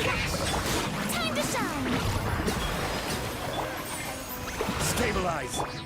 Time to shine! Stabilize!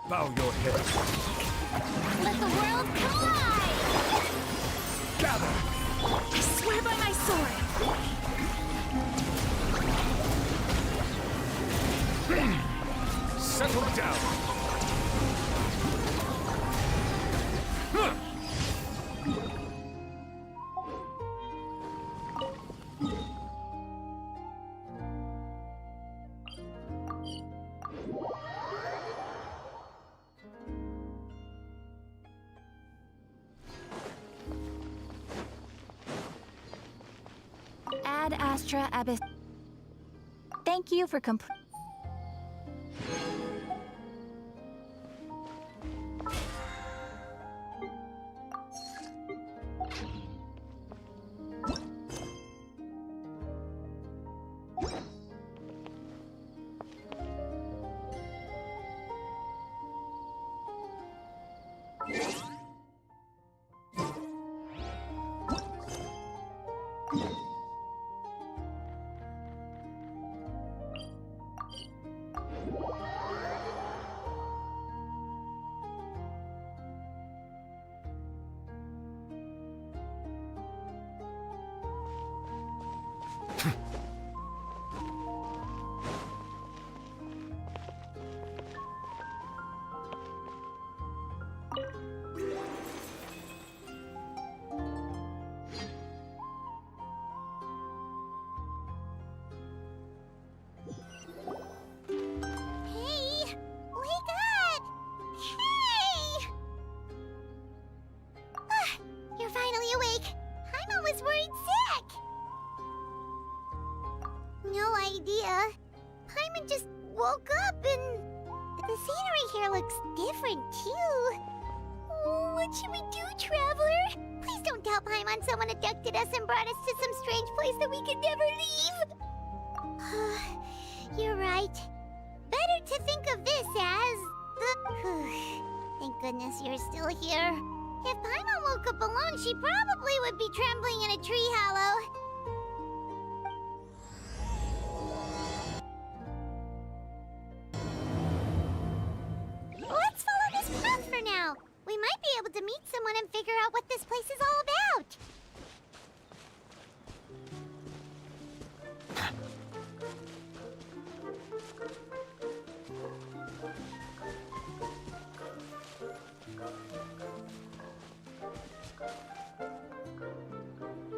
Bow your head. Let the world collide! Gather! I swear by my sword! Settle down! Ad Astra Abyss. Thank you for Paimon just woke up and the scenery here looks different too. Oh, what should we do, Traveler? Please don't tell Paimon someone abducted us and brought us to some strange place that we could never leave. You're right. Better to think of this as the... Thank goodness you're still here. If Paimon woke up alone, she probably would be trembling in a tree hollow. Let's follow this path for now. We might be able to meet someone and figure out what this place is all about.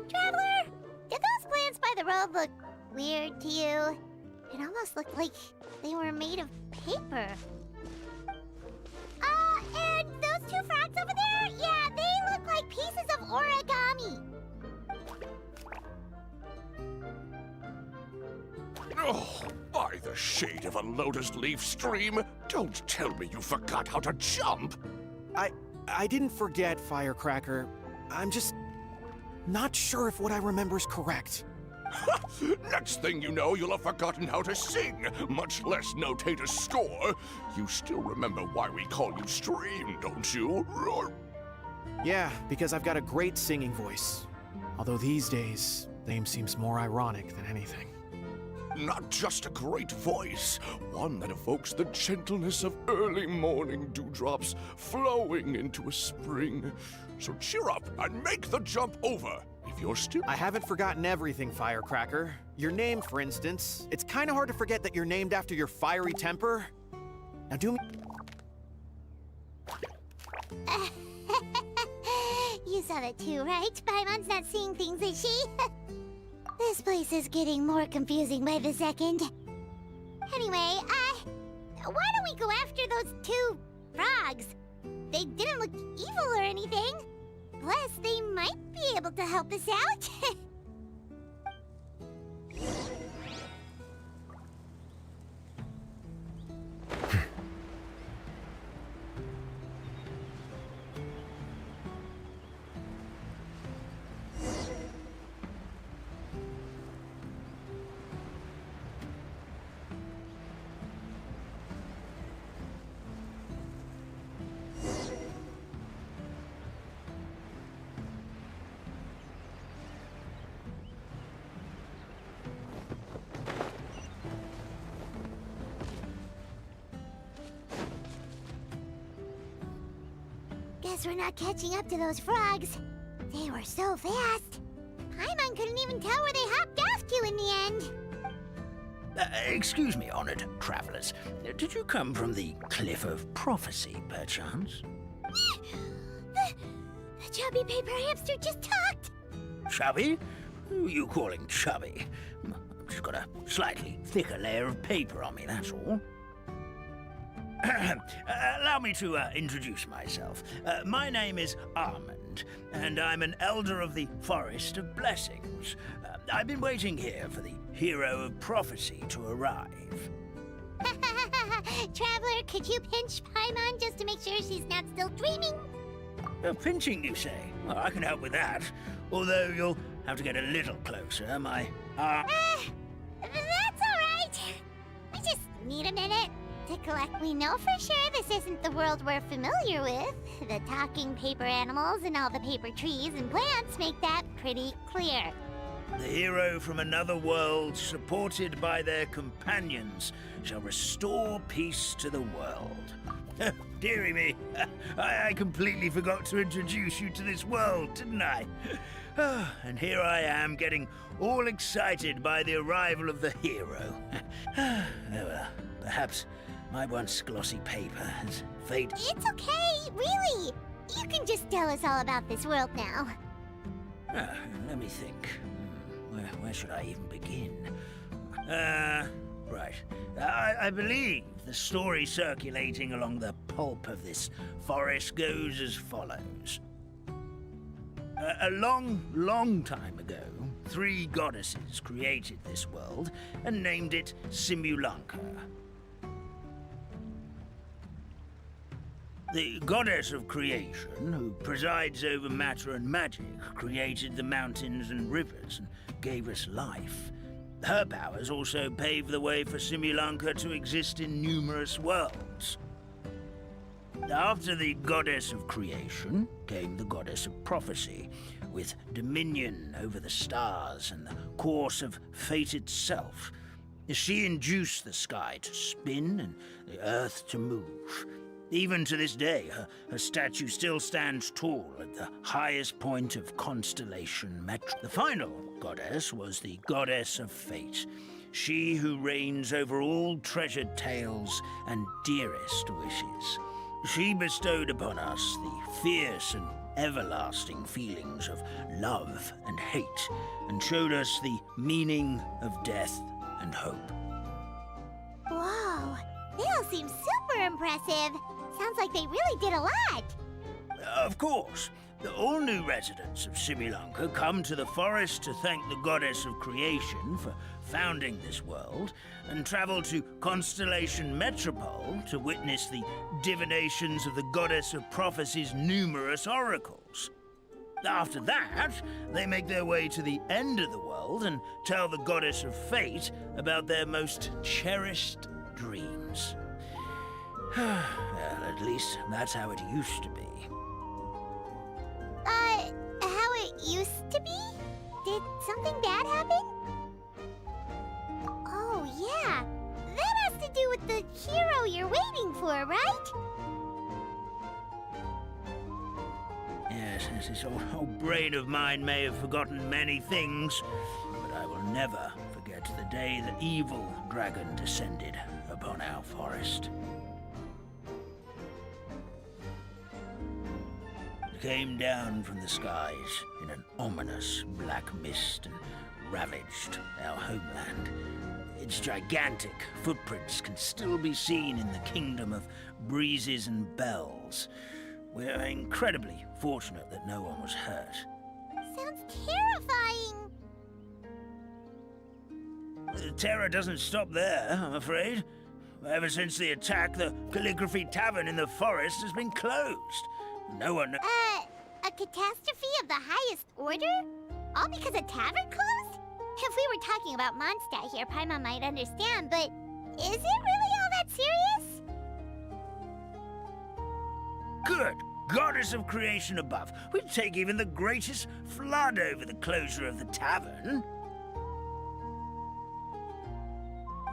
Traveler, did those plants by the road look weird to you? It almost looked like they were made of paper. And those two frogs over there? Yeah, they look like pieces of origami. Oh, by the shade of a lotus leaf stream, don't tell me you forgot how to jump. I didn't forget, Firecracker. I'm just not sure if what I remember is correct. Next thing you know, you'll have forgotten how to sing, much less notate a score. You still remember why we call you Stream, don't you? Yeah, because I've got a great singing voice. Although these days, name seems more ironic than anything. Not just a great voice, one that evokes the gentleness of early morning dewdrops flowing into a spring. So cheer up and make the jump over. If you're still... I haven't forgotten everything, Firecracker. Your name, for instance. It's kind of hard to forget that you're named after your fiery temper. Now do me... You saw that too, right? Paimon's not seeing things, is she? This place is getting more confusing by the second. Anyway, why don't we go after those two frogs? They didn't look evil or anything. Plus, they might be able to help us out. Guess we're not catching up to those frogs. They were so fast. Paimon couldn't even tell where they hopped off to in the end. Excuse me, honored travelers. Did you come from the Cliff of Prophecy, perchance? The chubby paper hamster just talked. Chubby? Who are you calling chubby? I've just got a slightly thicker layer of paper on me, that's all. Allow me to introduce myself. My name is Armand, and I'm an elder of the Forest of Blessings. I've been waiting here for the hero of prophecy to arrive. Traveler, could you pinch Paimon just to make sure she's not still dreaming? Pinching, you say? Well, I can help with that. Although you'll have to get a little closer. My That's all right. We just need a minute to collect. We know for sure this isn't the world we're familiar with. The talking paper animals and all the paper trees and plants make that pretty clear. The hero from another world, supported by their companions, shall restore peace to the world. Dearie me, I completely forgot to introduce you to this world, didn't I? And here I am, getting all excited by the arrival of the hero. Oh well, perhaps my once glossy paper has faded. It's okay, really. You can just tell us all about this world now. Let me think. Where should I even begin? Right. I believe the story circulating along the pulp of this forest goes as follows. A long, long time ago, 3 goddesses created this world and named it Simulanka. The goddess of creation, who presides over matter and magic, created the mountains and rivers and gave us life. Her powers also paved the way for Simulanka to exist in numerous worlds. After the goddess of creation came the goddess of prophecy, with dominion over the stars and the course of fate itself. She induced the sky to spin and the earth to move. Even to this day, her statue still stands tall at the highest point of constellation Metro. The final goddess was the goddess of fate, she who reigns over all treasured tales and dearest wishes. She bestowed upon us the fierce and everlasting feelings of love and hate, and showed us the meaning of death and hope. Whoa, they all seem super impressive. Sounds like they really did a lot. Of course, all new residents of Similanka come to the forest to thank the goddess of creation for founding this world, and travel to Constellation Metropole to witness the divinations of the goddess of prophecy's numerous oracles. After that, they make their way to the end of the world and tell the goddess of fate about their most cherished dreams. Well, at least that's how it used to be. How it used to be? Did something bad happen? Oh, yeah. That has to do with the hero you're waiting for, right? Yes, this old brain of mine may have forgotten many things, but I will never forget the day the evil dragon descended upon our forest. It came down from the skies in an ominous black mist and ravaged our homeland. Its gigantic footprints can still be seen in the kingdom of breezes and bells. We're incredibly fortunate that no one was hurt. Sounds terrifying. The terror doesn't stop there, I'm afraid. Ever since the attack, the Calligraphy Tavern in the forest has been closed. No one... A catastrophe of the highest order? All because a tavern closed? If we were talking about Mondstadt here, Paimon might understand, but is it really all that serious? Good goddess of creation above. We'd take even the greatest flood over the closure of the tavern.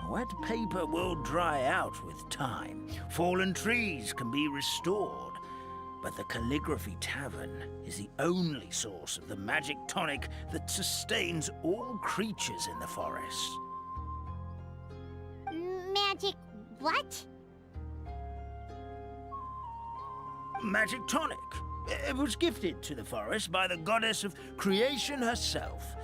Wet paper will dry out with time. Fallen trees can be restored. But the Calligraphy Tavern is the only source of the magic tonic that sustains all creatures in the forest. Magic what? Magic tonic. It was gifted to the forest by the goddess of creation herself.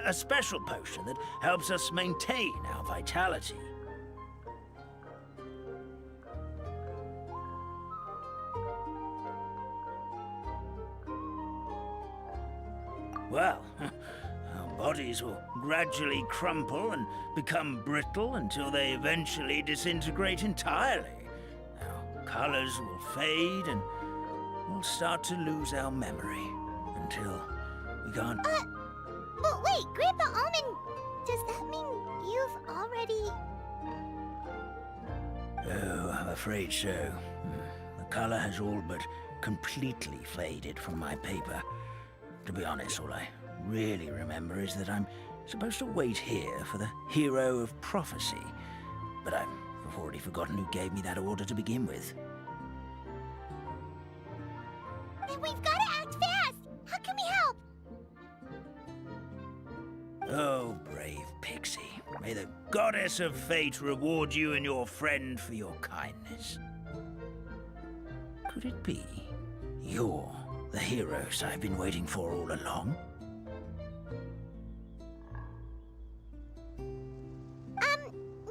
A special potion that helps us maintain our vitality. Well, our bodies will gradually crumple and become brittle until they eventually disintegrate entirely. Our colors will fade and we'll start to lose our memory until we can't... But wait, Grandpa Almond, does that mean you've already... Oh, I'm afraid so. The color has all but completely faded from my paper. To be honest, all I really remember is that I'm supposed to wait here for the hero of prophecy. But I've already forgotten who gave me that order to begin with. Then we've got to act fast! How can we help? Oh, brave Pixie. May the goddess of fate reward you and your friend for your kindness. Could it be you're the heroes I've been waiting for all along?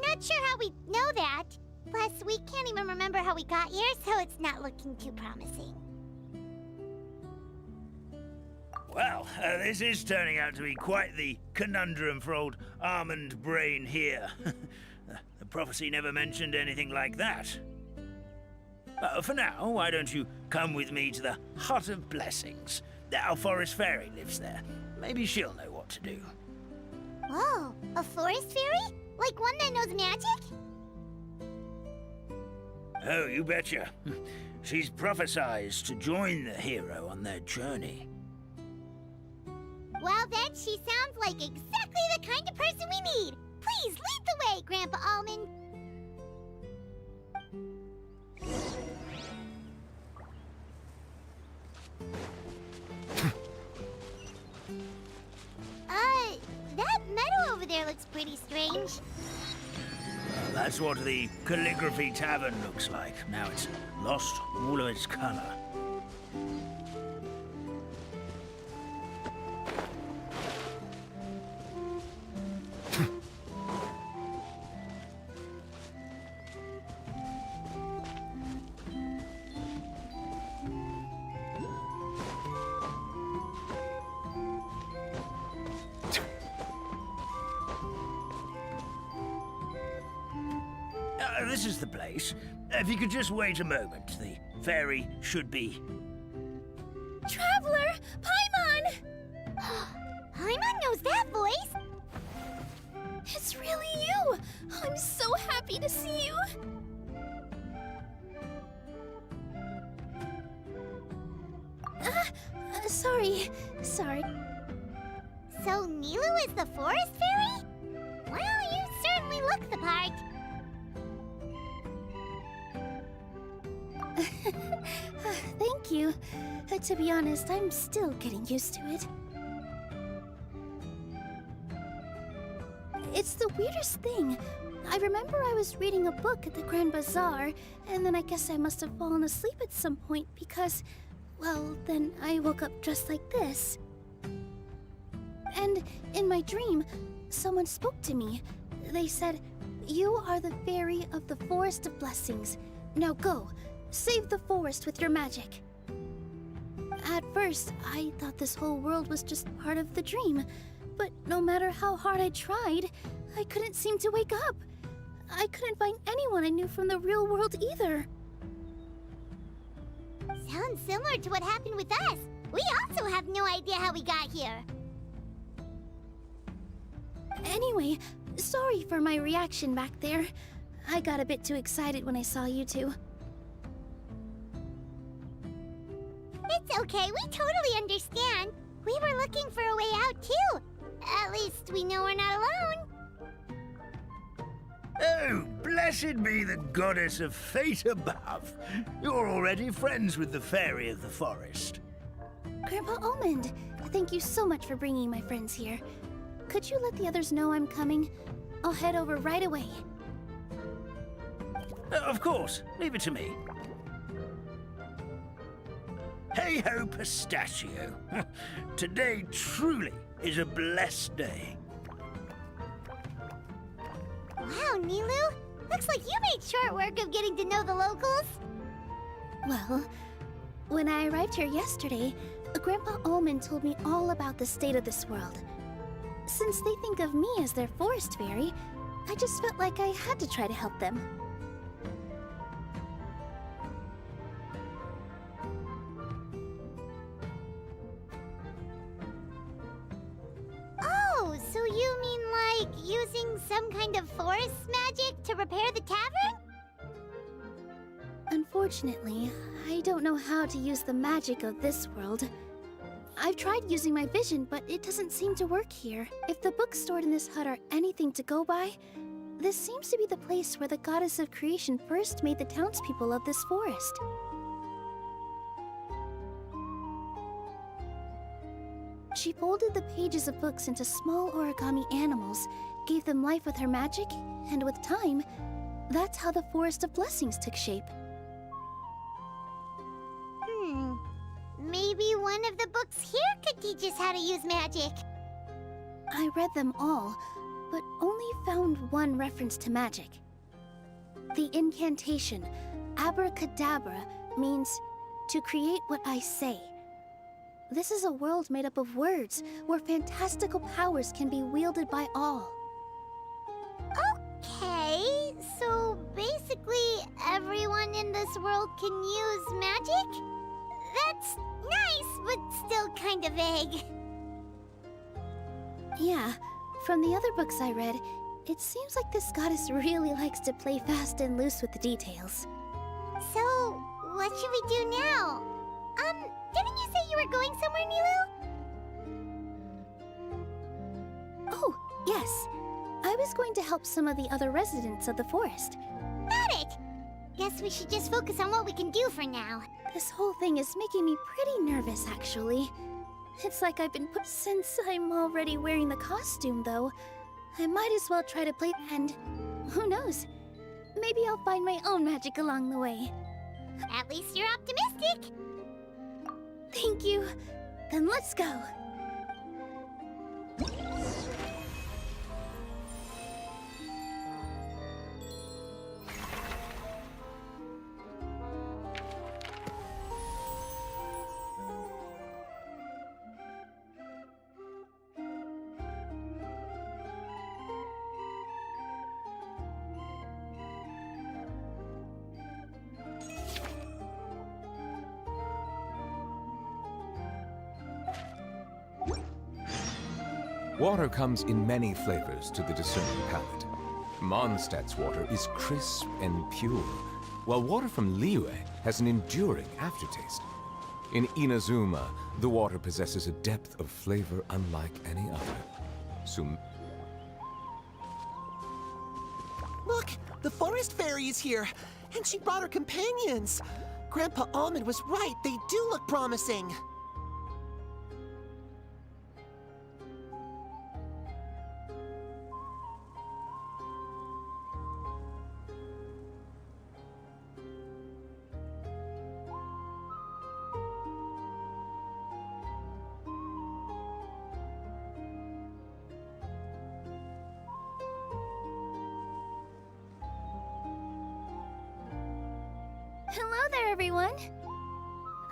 Not sure how we know that. Plus, we can't even remember how we got here, so it's not looking too promising. Well, this is turning out to be quite the conundrum for old Almond Brain here. The prophecy never mentioned anything like that. For now, why don't you come with me to the Hut of Blessings? Our forest fairy lives there. Maybe she'll know what to do. Whoa, a forest fairy? Like one that knows magic? Oh, you betcha. She's prophesized to join the hero on their journey. Well then, she sounds like exactly the kind of person we need. Please lead the way, Grandpa Almond. That meadow over there looks pretty strange. That's what the Calligraphy Tavern looks like. Now it's lost all of its color. This is the place. If you could just wait a moment, the fairy should be... Traveler! Paimon! Paimon knows that voice! It's really you! I'm so happy to see you! Sorry. So Nilu is the forest fairy? Well, you certainly look the part. Thank you. To be honest, I'm still getting used to it. It's the weirdest thing. I remember I was reading a book at the Grand Bazaar, and then I guess I must have fallen asleep at some point because, well, then I woke up just like this. And in my dream, someone spoke to me. They said, "You are the fairy of the Forest of Blessings. Now go. Save the forest with your magic." At first, I thought this whole world was just part of the dream, but no matter how hard I tried, I couldn't seem to wake up. I couldn't find anyone I knew from the real world either. Sounds similar to what happened with us. We also have no idea how we got here. Anyway, sorry for my reaction back there. I got a bit too excited when I saw you two. It's okay, we totally understand. We were looking for a way out too. At least we know we're not alone. Oh, blessed be the goddess of fate above. You're already friends with the fairy of the forest. Grandpa Almond, thank you so much for bringing my friends here. Could you let the others know I'm coming? I'll head over right away. Of course, leave it to me. Hey-ho, pistachio. Today truly is a blessed day. Wow, Nilu! Looks like you made short work of getting to know the locals. Well, when I arrived here yesterday, Grandpa Almond told me all about the state of this world. Since they think of me as their forest fairy, I just felt like I had to try to help them. Oh, so you mean like using some kind of forest magic to repair the tavern? Unfortunately, I don't know how to use the magic of this world. I've tried using my vision, but it doesn't seem to work here. If the books stored in this hut are anything to go by, this seems to be the place where the goddess of creation first made the townspeople of this forest. She folded the pages of books into small origami animals, gave them life with her magic, and with time, that's how the Forest of Blessings took shape. Maybe one of the books here could teach us how to use magic. I read them all, but only found one reference to magic. The incantation, abracadabra, means to create what I say. This is a world made up of words, where fantastical powers can be wielded by all. Okay, so basically everyone in this world can use magic? That's nice, but still kind of vague. Yeah, from the other books I read, it seems like this goddess really likes to play fast and loose with the details. So, What should we do now? Didn't you say you were going somewhere, Nilu? Oh, yes. I was going to help some of the other residents of the forest. Got it! Guess we should just focus on what we can do for now. This whole thing is making me pretty nervous, actually. It's like I've been put. Since I'm already wearing the costume, though, I might as well try to play. And who knows? Maybe I'll find my own magic along the way. At least you're optimistic. Thank you. Then let's go. Water comes in many flavors to the discerning palate. Mondstadt's water is crisp and pure, while water from Liyue has an enduring aftertaste. In Inazuma, the water possesses a depth of flavor unlike any other. Look, the forest fairy is here, and she brought her companions. Grandpa Almond was right, they do look promising. Hello there, everyone.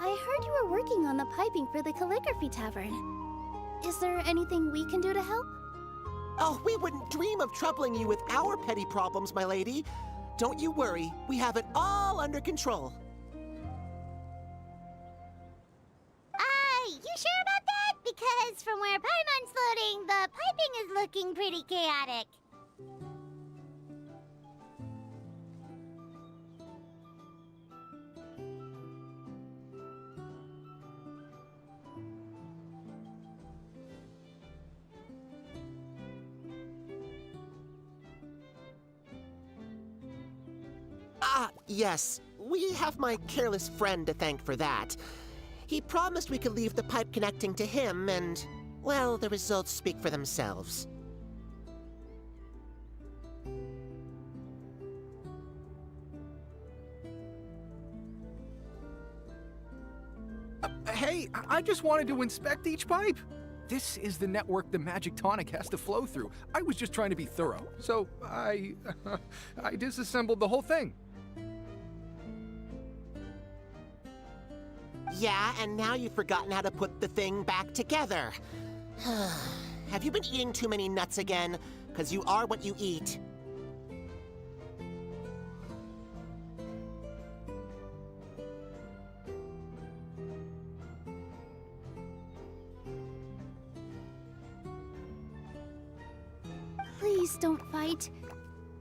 I heard you were working on the piping for the calligraphy tavern. Is there anything we can do to help? Oh, we wouldn't dream of troubling you with our petty problems, my lady. Don't you worry, we have it all under control. You sure about that? Because from where Paimon's floating, the piping is looking pretty chaotic. Yes, we have my careless friend to thank for that. He promised we could leave the pipe connecting to him, and, well, the results speak for themselves. Hey, I just wanted to inspect each pipe. This is the network the magic tonic has to flow through. I was just trying to be thorough, so I disassembled the whole thing. Yeah, and now you've forgotten how to put the thing back together. Have you been eating too many nuts again? 'Cause you are what you eat. Please don't fight.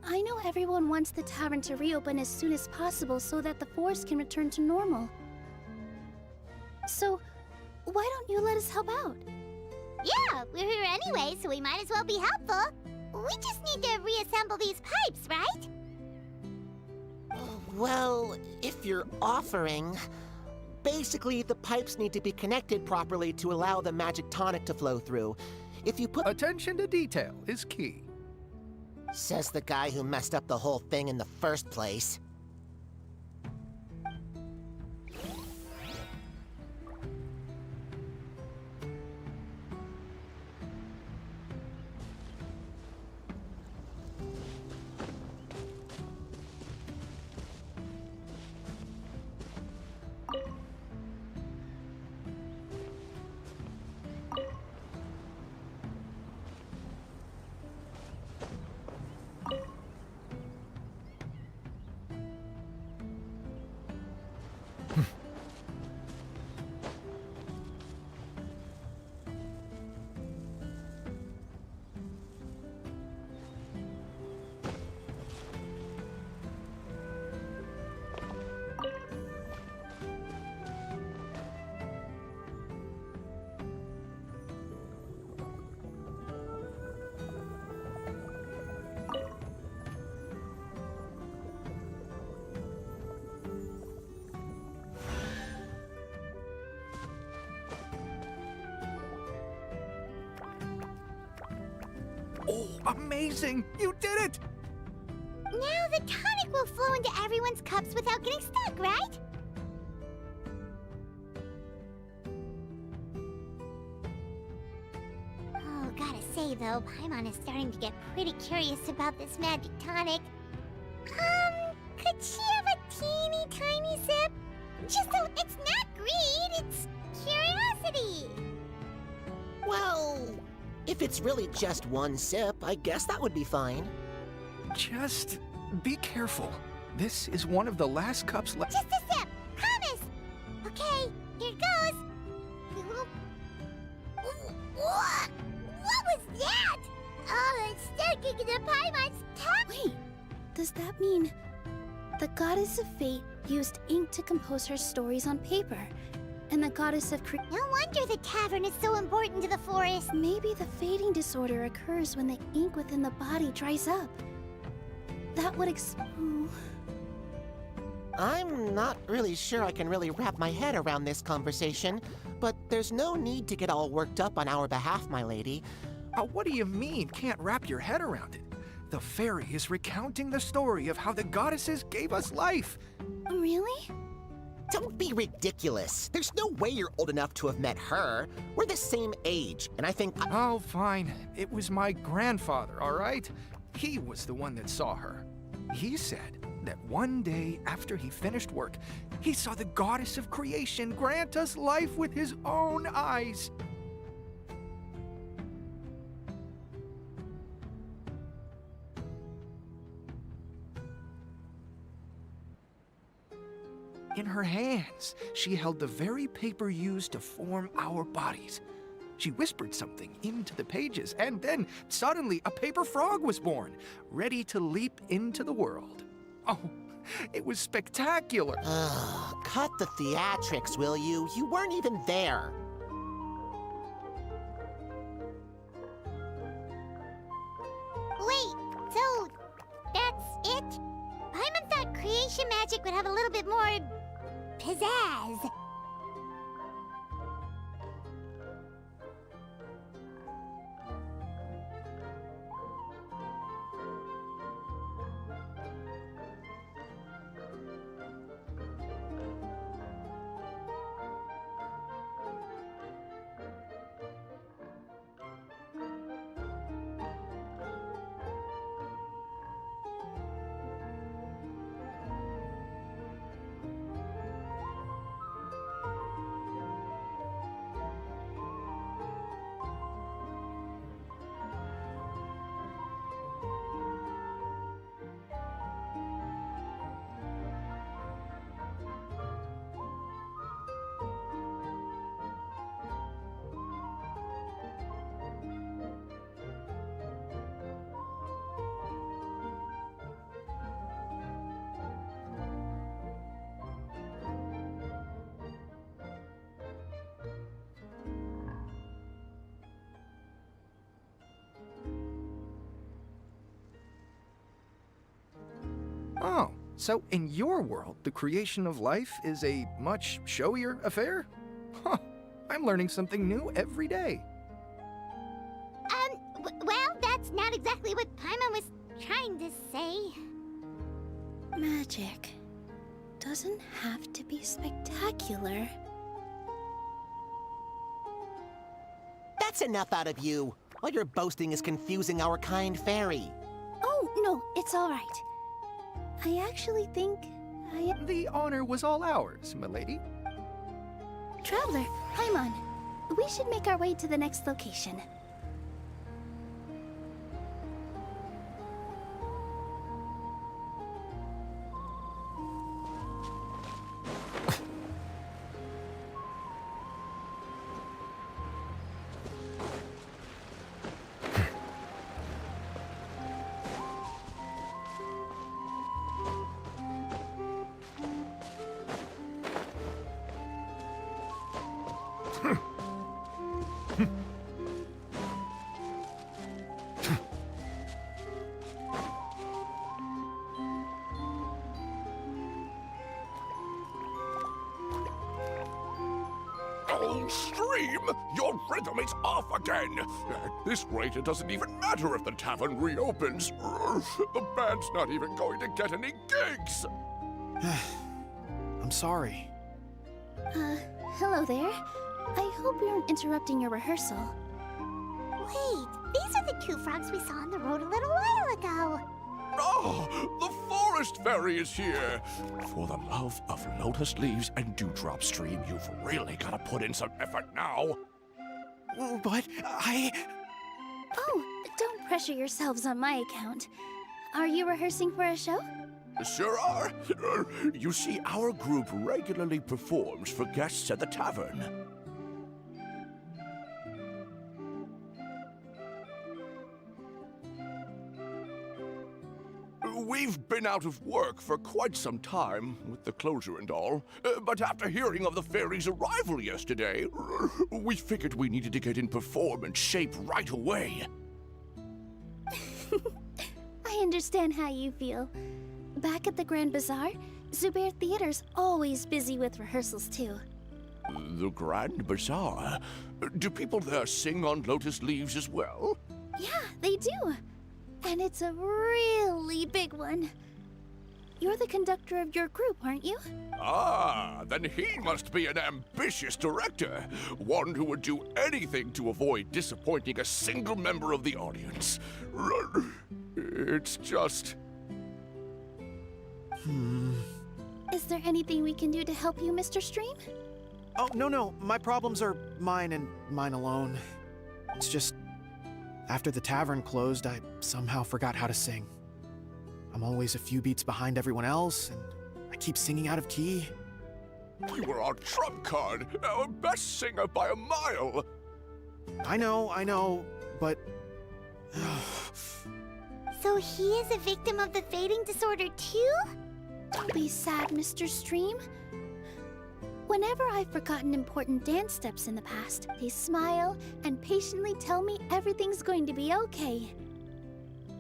I know everyone wants the tavern to reopen as soon as possible so that the forest can return to normal. So, why don't you let us help out? Yeah, we're here anyway, so we might as well be helpful. We just need to reassemble these pipes, right? Well, if you're offering... Basically, the pipes need to be connected properly to allow the magic tonic to flow through. If you put... Attention to detail is key. Says the guy who messed up the whole thing in the first place. Oh, amazing! You did it! Now the tonic will flow into everyone's cups without getting stuck, right? Oh, gotta say though, Paimon is starting to get pretty curious about this magic tonic. Could she have a teeny tiny sip? It's not greed, it's curiosity. Well, if it's really just one sip, I guess that would be fine. Just be careful. This is one of the last cups left. Just a sip, promise. Okay, here it goes. What was that? Oh, it's sticking to Paimon's tongue. Wait, does that mean the goddess of fate used ink to compose her stories on paper, and the goddess of No wonder the tavern is so important to the forest. Maybe the fading disorder occurs when the ink within the body dries up. That would I'm not really sure I can really wrap my head around this conversation, but there's no need to get all worked up on our behalf, my lady. What do you mean, can't wrap your head around it? The fairy is recounting the story of how the goddesses gave us life. Really? Don't be ridiculous. There's no way you're old enough to have met her. We're the same age, and I think... Oh, fine. It was my grandfather, all right? He was the one that saw her. He said that one day after he finished work, he saw the goddess of creation grant us life with his own eyes. In her hands, she held the very paper used to form our bodies. She whispered something into the pages, and then suddenly a paper frog was born, ready to leap into the world. Oh, it was spectacular. Cut the theatrics, will you? You weren't even there. Wait, so that's it? Paimon thought creation magic would have a little bit more pizzazz. Oh, so in your world, the creation of life is a much showier affair? Huh, I'm learning something new every day. Well, that's not exactly what Paimon was trying to say. magic doesn't have to be spectacular. That's enough out of you. All your boasting is confusing our kind fairy. Oh, no, it's all right. I actually think I am... The honor was all ours, milady. Traveler, Paimon, we should make our way to the next location. Oh, stream! Your rhythm is off again! At this rate, it doesn't even matter if the tavern reopens. The band's not even going to get any gigs! I'm sorry. Hello there. I hope you aren't interrupting your rehearsal. Wait, these are the two frogs we saw on the road a little while ago. Oh, the forest fairy is here! For the love of lotus leaves and dewdrop stream, you've really got to put in some effort now. But Oh, don't pressure yourselves on my account. Are you rehearsing for a show? Sure are. You see, our group regularly performs for guests at the tavern. We've been out of work for quite some time, with the closure and all. But after hearing of the fairy's arrival yesterday, we figured we needed to get in performance shape right away. I understand how you feel. Back at the Grand Bazaar, Zubair Theater's always busy with rehearsals too. The Grand Bazaar? Do people there sing on lotus leaves as well? Yeah, they do. And it's a really big one. You're the conductor of your group, aren't you? Ah, then he must be an ambitious director. One who would do anything to avoid disappointing a single member of the audience. It's just... Is there anything we can do to help you, Mr. Stream? Oh, no. My problems are mine and mine alone. It's just, after the tavern closed, I somehow forgot how to sing. I'm always a few beats behind everyone else, and I keep singing out of key. You were our trump card, our best singer by a mile. I know, but... So he is a victim of the fading disorder too? Don't be sad, Mr. Stream. Whenever I've forgotten important dance steps in the past, they smile and patiently tell me everything's going to be okay.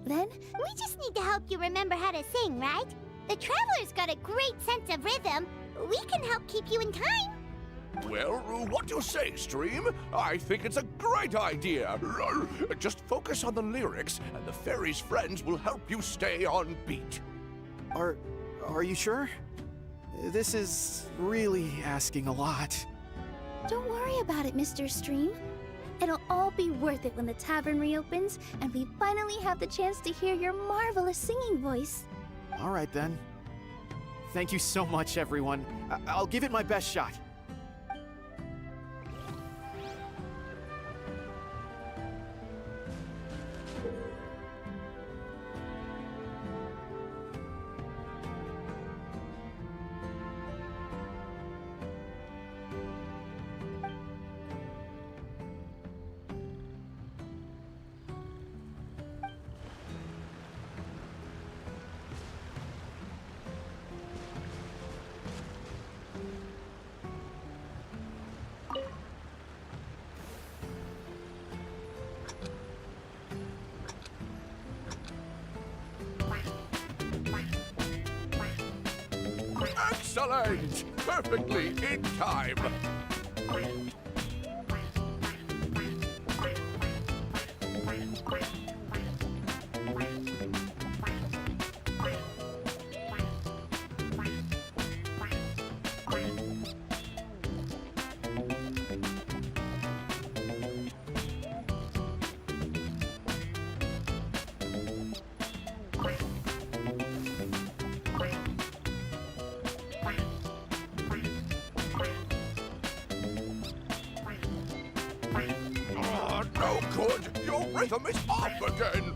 Then, We just need to help you remember how to sing, right? The Traveler's got a great sense of rhythm. We can help keep you in time. Well, what do you say, Stream? I think it's a great idea. Just focus on the lyrics, and the fairy's friends will help you stay on beat. Are you sure? This is really asking a lot. don't worry about it, Mr. Stream. It'll all be worth it when the tavern reopens and we finally have the chance to hear your marvelous singing voice. All right, then. Thank you so much, everyone. I'll give it my best shot. Excellent! Perfectly in time. No good! Your rhythm is off again!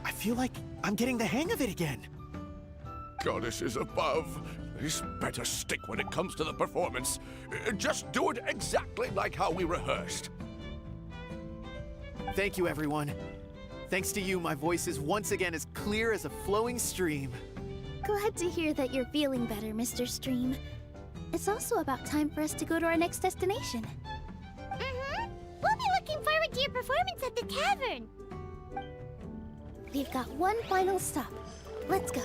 I feel like I'm getting the hang of it again. Goddesses above, this better stick when it comes to the performance. Just do it exactly like how we rehearsed. Thank you, everyone. Thanks to you, my voice is once again as clear as a flowing stream. Glad to hear that you're feeling better, Mr. Stream. It's also about time for us to go to our next destination. We'll be looking forward to your performance at the tavern. We've got one final stop, Let's go.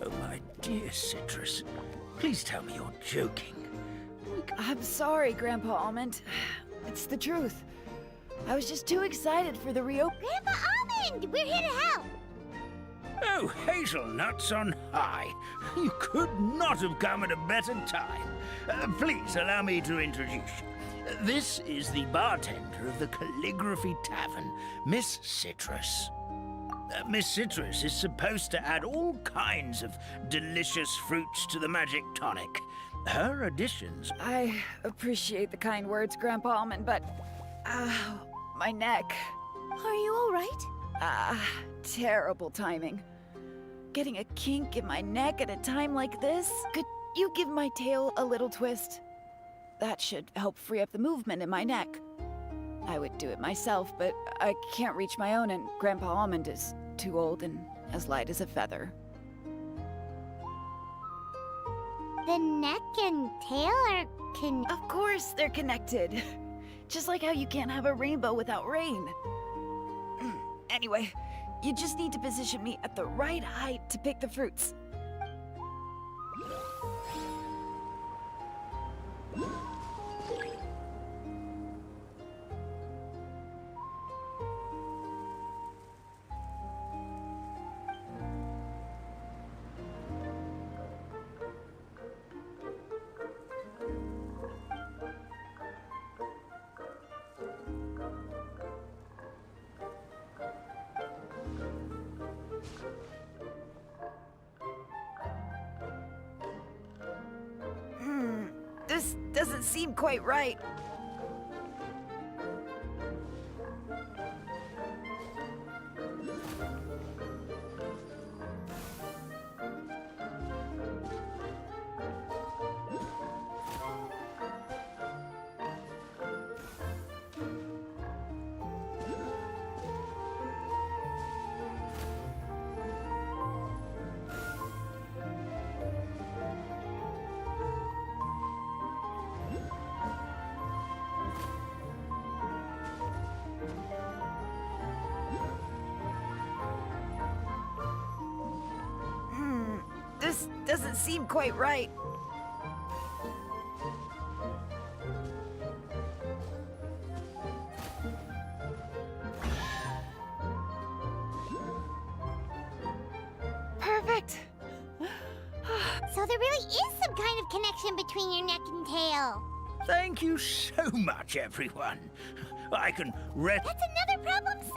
Oh, my dear Citrus, please tell me you're joking. I'm sorry, Grandpa Almond. It's the truth. I was just too excited for the reopen. Grandpa Almond, we're here to help. Oh, hazelnuts on high. You could not have come at a better time. Please allow me to introduce you. This is the bartender of the Calligraphy Tavern, Miss Citrus. Miss Citrus is supposed to add all kinds of delicious fruits to the magic tonic. Her additions... I appreciate the kind words, Grandpa Almond, but... my neck. Are you all right? Terrible timing. Getting a kink in my neck at a time like this? Could you give my tail a little twist? That should help free up the movement in my neck. I would do it myself, but I can't reach my own, and Grandpa Almond is too old and as light as a feather. The neck and tail are Of course they're connected. Just like how you can't have a rainbow without rain. Anyway, you just need to position me at the right height to pick the fruits. This doesn't seem quite right. This doesn't seem quite right. Perfect. So there really is some kind of connection between your neck and tail. Thank you so much, everyone. I can That's another problem solved!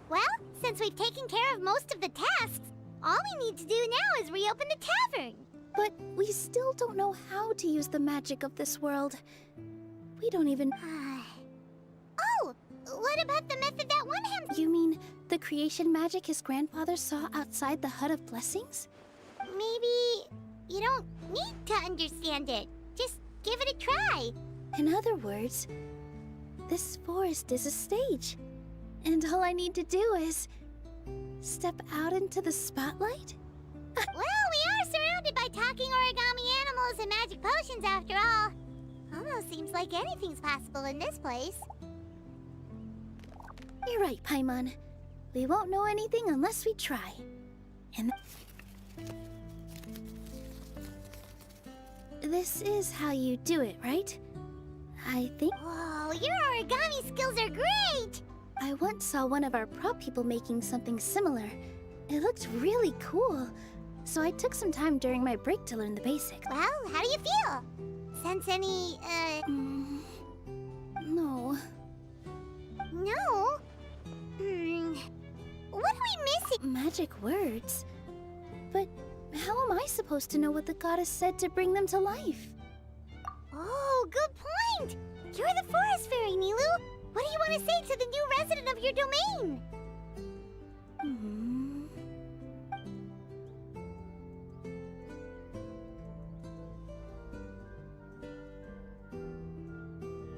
Well, since we've taken care of most of the tasks, all we need to do now is reopen the tavern. But we still don't know how to use the magic of this world. We don't even... Oh, what about the method that one hand... You mean the creation magic his grandfather saw outside the Hut of Blessings? Maybe you don't need to understand it. Just give it a try. In other words, this forest is a stage. And all I need to do is... step out into the spotlight? Well, we are surrounded by talking origami animals and magic potions after all. Almost seems like anything's possible in this place. You're right, Paimon. We won't know anything unless we try. And... This is how you do it, right? I think Whoa, your origami skills are great! I once saw one of our prop people making something similar. It looked really cool, so I took some time during my break to learn the basics. Well, how do you feel? Sense any, No. No? What are we missing? Magic words? But how am I supposed to know what the goddess said to bring them to life? Oh, good point! You're the forest fairy, Nilu! What do you want to say to the new resident of your domain?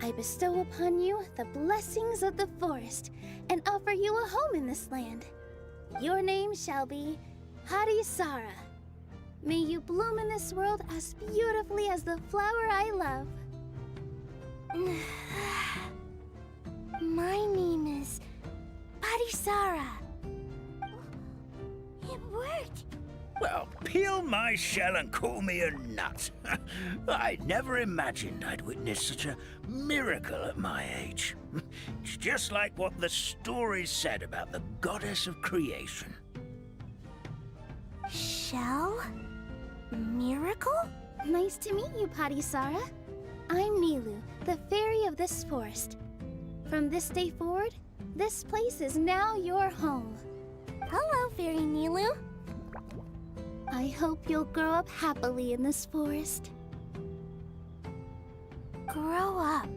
I bestow upon you the blessings of the forest and offer you a home in this land. Your name shall be Harisara. May you bloom in this world as beautifully as the flower I love. My name is Harisara. It worked. Well, peel my shell and call me a nut. I never imagined I'd witness such a miracle at my age. It's just like what the stories said about the goddess of creation. Shell? Miracle? Nice to meet you, Harisara. I'm Nilu, the fairy of this forest. From this day forward, this place is now your home. Hello, Fairy Nilu. I hope you'll grow up happily in this forest. Grow up.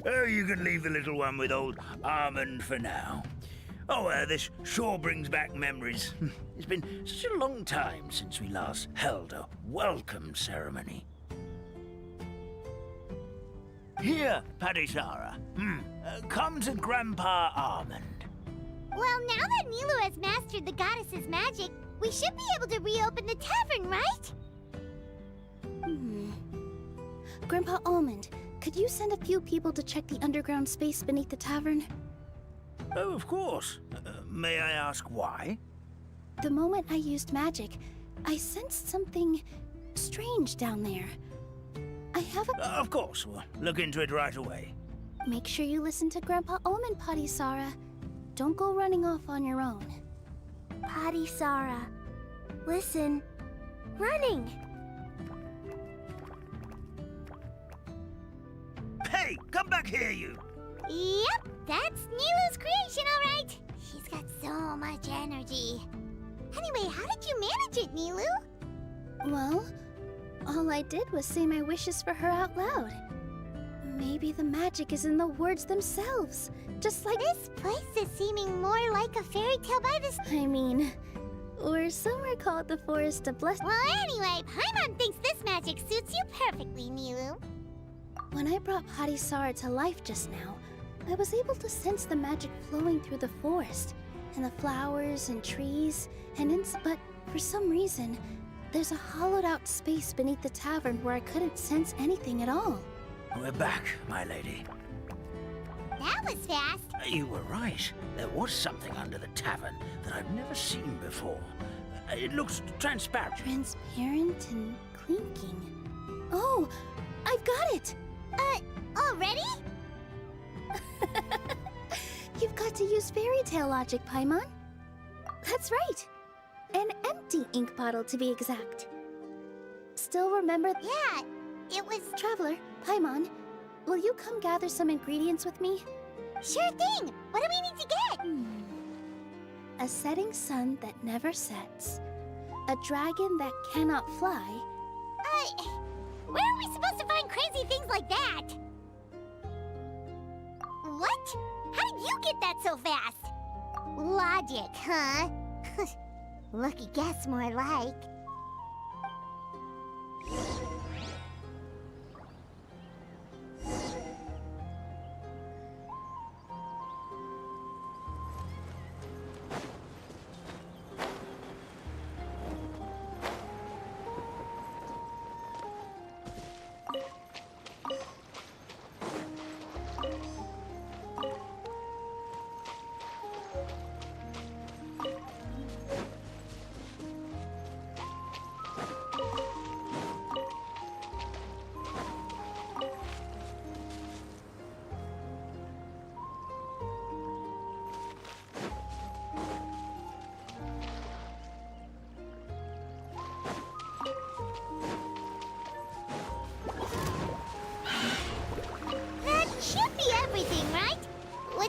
Oh, you can leave the little one with old Almond for now. Oh, this sure brings back memories. It's been such a long time since we last held a welcome ceremony. Here, Padisara. Come to Grandpa Almond. Well, now that Nilu has mastered the goddess's magic, we should be able to reopen the tavern, right? Grandpa Almond, could you send a few people to check the underground space beneath the tavern? Oh, of course. May I ask why? The moment I used magic, I sensed something strange down there. I have a... Of course. We'll look into it right away. Make sure you listen to Grandpa Almond, Padisara. Don't go running off on your own. Padisara. Listen. Running. Hey, come back here, you! Yep, that's Nilu's creation, all right. She's got so much energy. Anyway, how did you manage it, Nilu? Well, all I did was say my wishes for her out loud. Maybe the magic is in the words themselves, just like... This place is seeming more like a fairy tale by this... I mean, or somewhere called the Forest of Blessing. Well, anyway, Paimon thinks this magic suits you perfectly, Nilu. When I brought Harisara to life just now, I was able to sense the magic flowing through the forest, and the flowers and trees, but for some reason, there's a hollowed-out space beneath the tavern where I couldn't sense anything at all. We're back, my lady. That was fast. You were right. There was something under the tavern that I've never seen before. It looks transparent. Transparent and clinking. Oh, I've got it! Already? You've got to use fairy tale logic, Paimon. That's right. An empty ink bottle, to be exact. Still remember... Yeah, it was... Traveler, Paimon, will you come gather some ingredients with me? Sure thing! What do we need to get? A setting sun that never sets. A dragon that cannot fly. Where are we supposed to find crazy things like that? What? How did you get that so fast? Logic, huh? Lucky guess, more like.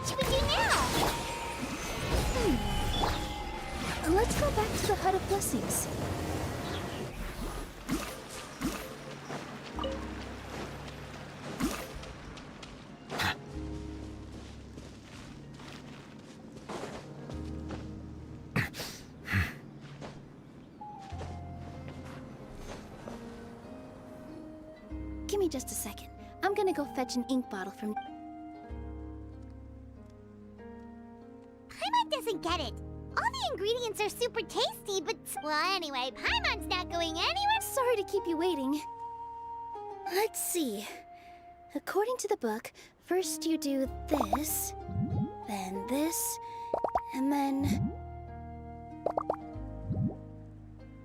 what should we do now? Let's go back to the Hut of Blessings. Give me just a second. I'm gonna go fetch an ink bottle from... Paimon doesn't get it. All the ingredients are super tasty, but... Well, anyway, Paimon's not going anywhere. Sorry to keep you waiting. Let's see. According to the book, first you do this, then this, and then...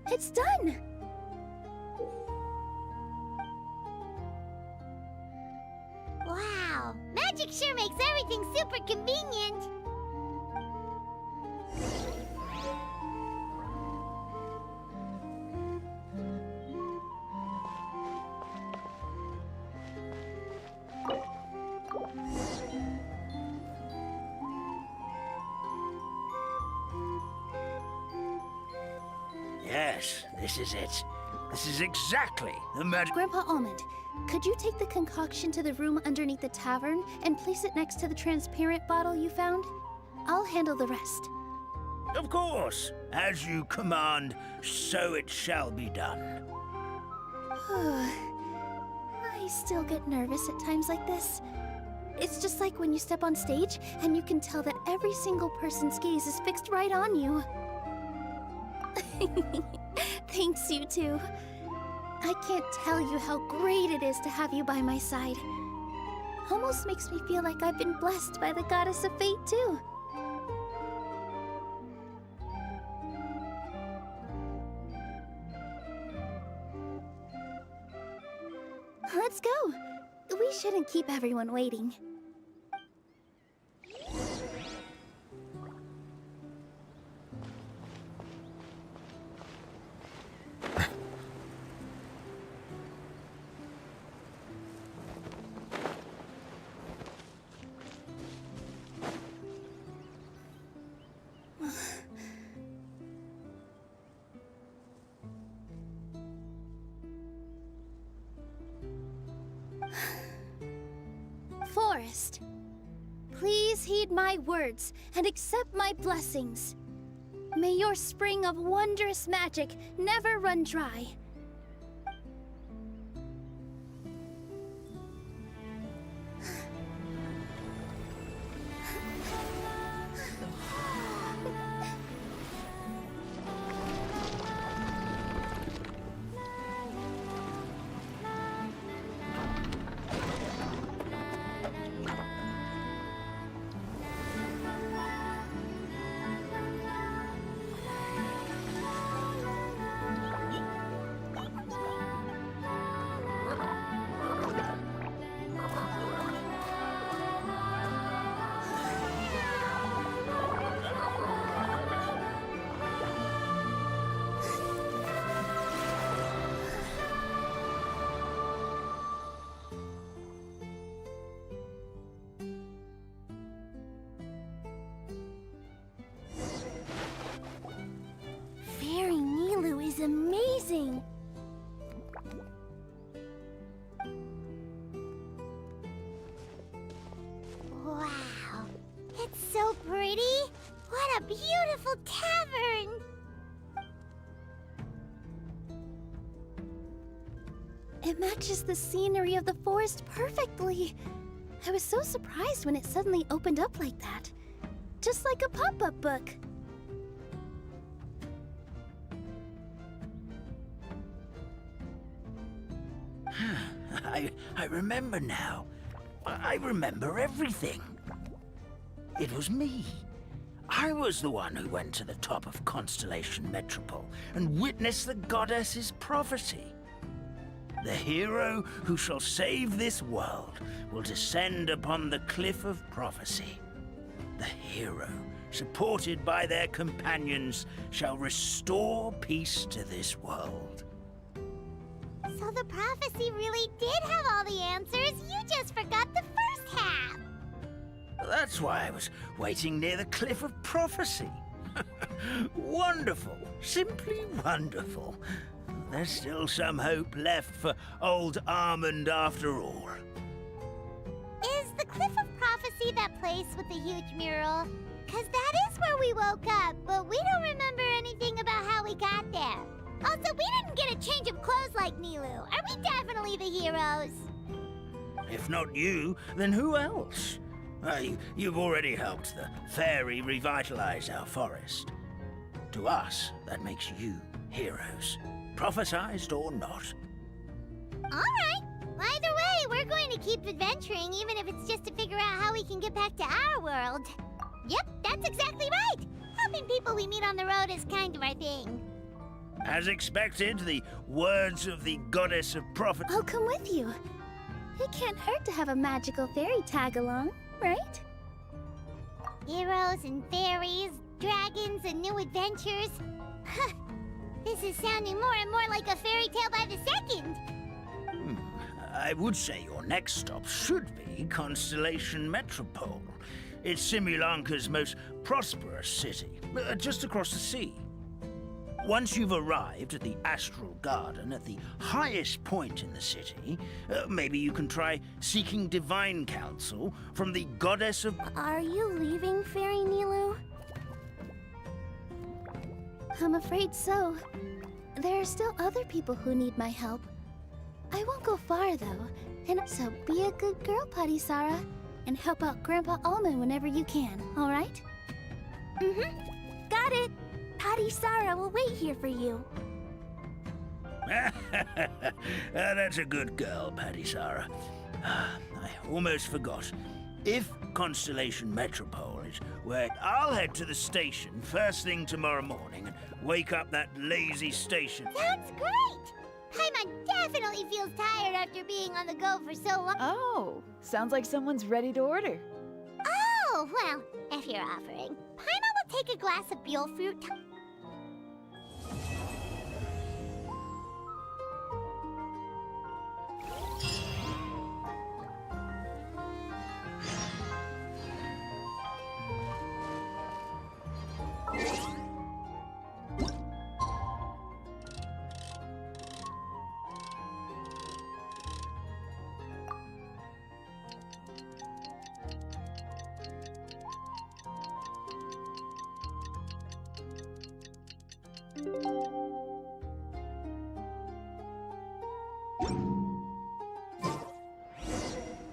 It's done! Wow, magic sure makes everything super convenient. Yes, this is it. This is exactly the magic... Grandpa Almond, could you take the concoction to the room underneath the tavern and place it next to the transparent bottle you found? I'll handle the rest. Of course. As you command, so it shall be done. I still get nervous at times like this. It's just like when you step on stage and you can tell that every single person's gaze is fixed right on you. Thanks, you two. I can't tell you how great it is to have you by my side. Almost makes me feel like I've been blessed by the goddess of fate, too. Let's go. We shouldn't keep everyone waiting. Forest, please heed my words and accept my blessings. May your spring of wondrous magic never run dry. Fairy Nilu is amazing! Wow, it's so pretty. What a beautiful tavern! It matches the scenery of the forest perfectly. I was so surprised when it suddenly opened up like that. Just like a pop-up book. I remember now. I remember everything. It was me. I was the one who went to the top of Constellation Metropole and witnessed the goddess's prophecy. The hero who shall save this world will descend upon the cliff of prophecy. The hero, supported by their companions, shall restore peace to this world. So the prophecy really did have all the answers. You just forgot the first half. That's why I was waiting near the Cliff of Prophecy. Wonderful. Simply wonderful. There's still some hope left for old Armand after all. Is the Cliff of Prophecy that place with the huge mural? 'Cause that is where we woke up, but we don't remember anything about how we got there. Also, we didn't get a change of clothes like Nilu. Are we definitely the heroes? If not you, then who else? You've already helped the fairy revitalize our forest. To us, that makes you heroes, prophesized or not. Alright. Either way, we're going to keep adventuring, even if it's just to figure out how we can get back to our world. Yep, that's exactly right. Helping people we meet on the road is kind of our thing. As expected, the words of the goddess of prophet. I'll come with you. It can't hurt to have a magical fairy tag along, right? Heroes and fairies, dragons and new adventures. This is sounding more and more like a fairy tale by the second. I would say your next stop should be Constellation Metropole. It's Simulanka's most prosperous city, just across the sea. Once you've arrived at the Astral Garden at the highest point in the city, maybe you can try seeking divine counsel from the goddess of... Are you leaving, Fairy Nilu? I'm afraid so. There are still other people who need my help. I won't go far, though, and so be a good girl, Patty Sarah, and help out Grandpa Almond whenever you can, all right? Got it! Patty Sarah will wait here for you. That's a good girl, Patty Sarah. I almost forgot. If Constellation Metropole is where I'll head to the station first thing tomorrow morning and wake up that lazy station. Sounds great! Paimon definitely feels tired after being on the go for so long. Oh, sounds like someone's ready to order. Oh, well, if you're offering. Paimon will take a glass of Buell fruit.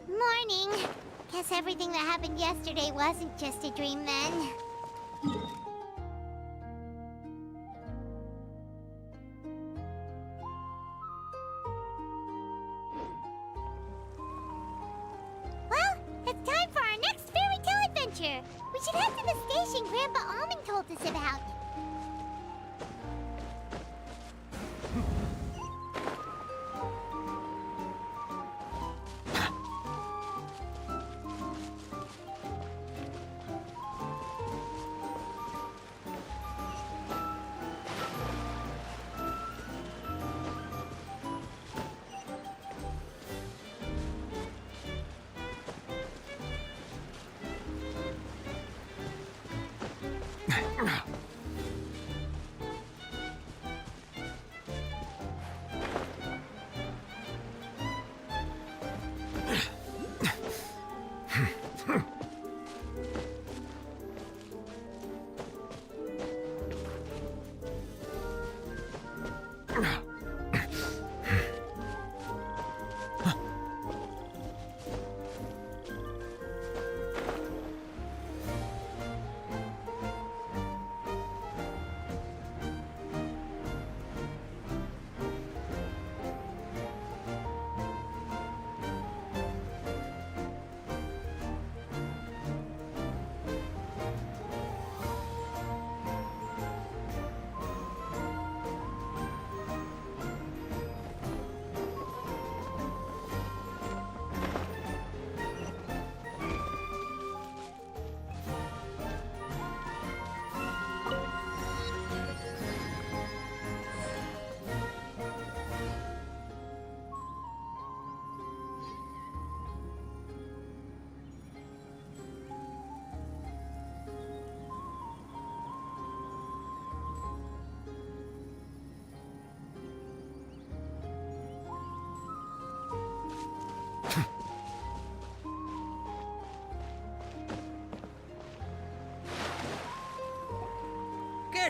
Morning. Guess everything that happened yesterday wasn't just a dream then. Well, it's time for our next fairy tale adventure. We should head to the station Grandpa Almond told us about.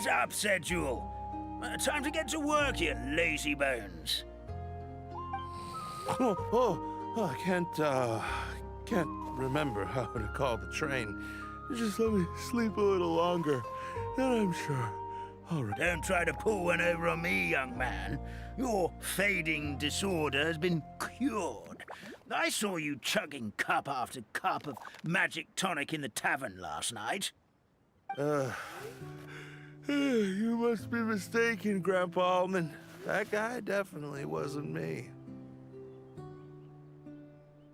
Get up, said Jewel. Time to get to work, you lazy bones. I can't remember how to call the train. Just let me sleep a little longer, then I'm sure I'll... Don't try to pull one over on me, young man. Your fading disorder has been cured. I saw you chugging cup after cup of magic tonic in the tavern last night. You must be mistaken, Grandpa Allman. That guy definitely wasn't me.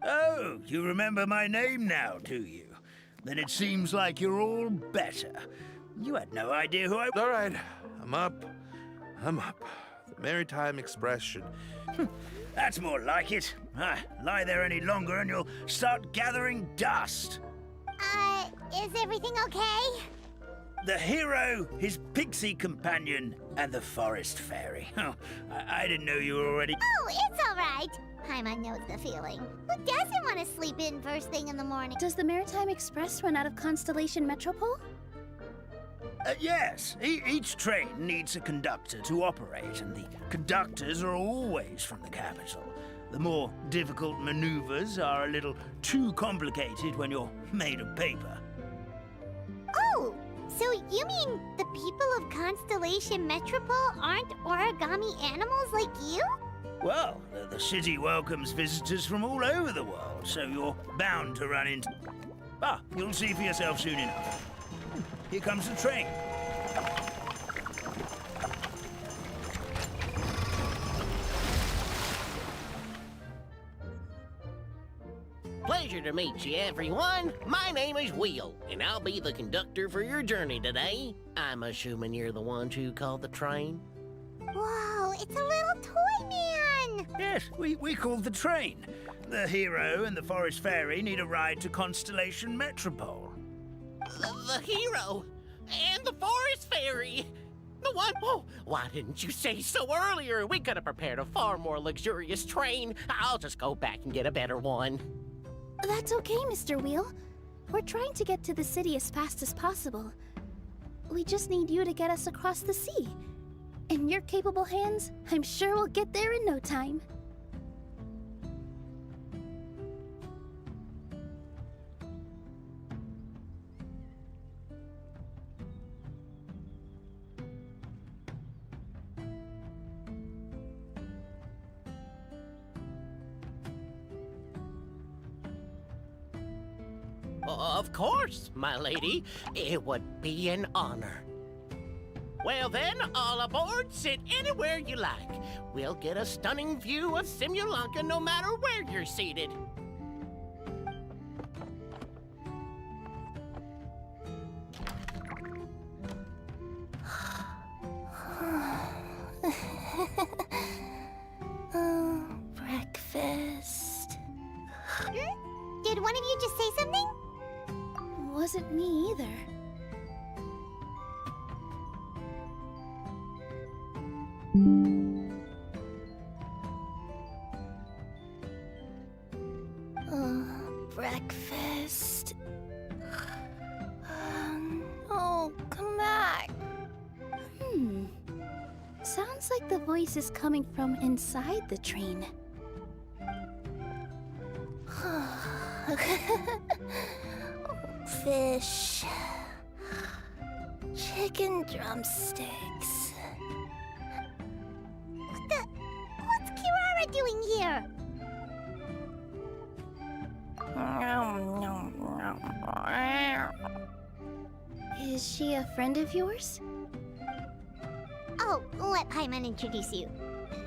Oh, you remember my name now, do you? Then it seems like you're all better. You had no idea who I... All right, I'm up. The Maritime Express should... That's more like it. Lie there any longer and you'll start gathering dust. Is everything okay? The hero, his pixie companion, and the forest fairy. Oh, I didn't know you were already... Oh, it's all right. Paimon knows the feeling. Who doesn't want to sleep in first thing in the morning? Does the Maritime Express run out of Constellation Metropole? Yes, each train needs a conductor to operate, and the conductors are always from the capital. The more difficult maneuvers are a little too complicated when you're made of paper. Oh, so you mean the people of Constellation Metropole aren't origami animals like you? Well, the city welcomes visitors from all over the world, so you're bound to run into... You'll see for yourself soon enough. Here comes the train. Pleasure to meet you, everyone. My name is Will, and I'll be the conductor for your journey today. I'm assuming you're the ones who called the train? Whoa, it's a little toy man! Yes, we called the train. The hero and the forest fairy need a ride to Constellation Metropole. The hero and the forest fairy. The one... Oh, why didn't you say so earlier? We could have prepared a far more luxurious train. I'll just go back and get a better one. That's okay, Mr. Wheel. We're trying to get to the city as fast as possible. We just need you to get us across the sea. In your capable hands, I'm sure we'll get there in no time. Of course, my lady. It would be an honor. Well then, all aboard, sit anywhere you like. We'll get a stunning view of Simulanka no matter where you're seated. Breakfast. Did one of you just say something? Wasn't me either. Breakfast. Oh, come back. Sounds like the voice is coming from inside the train. Fish. Chicken drumsticks. What's Kirara doing here? Is she a friend of yours? Oh, let Paimon introduce you.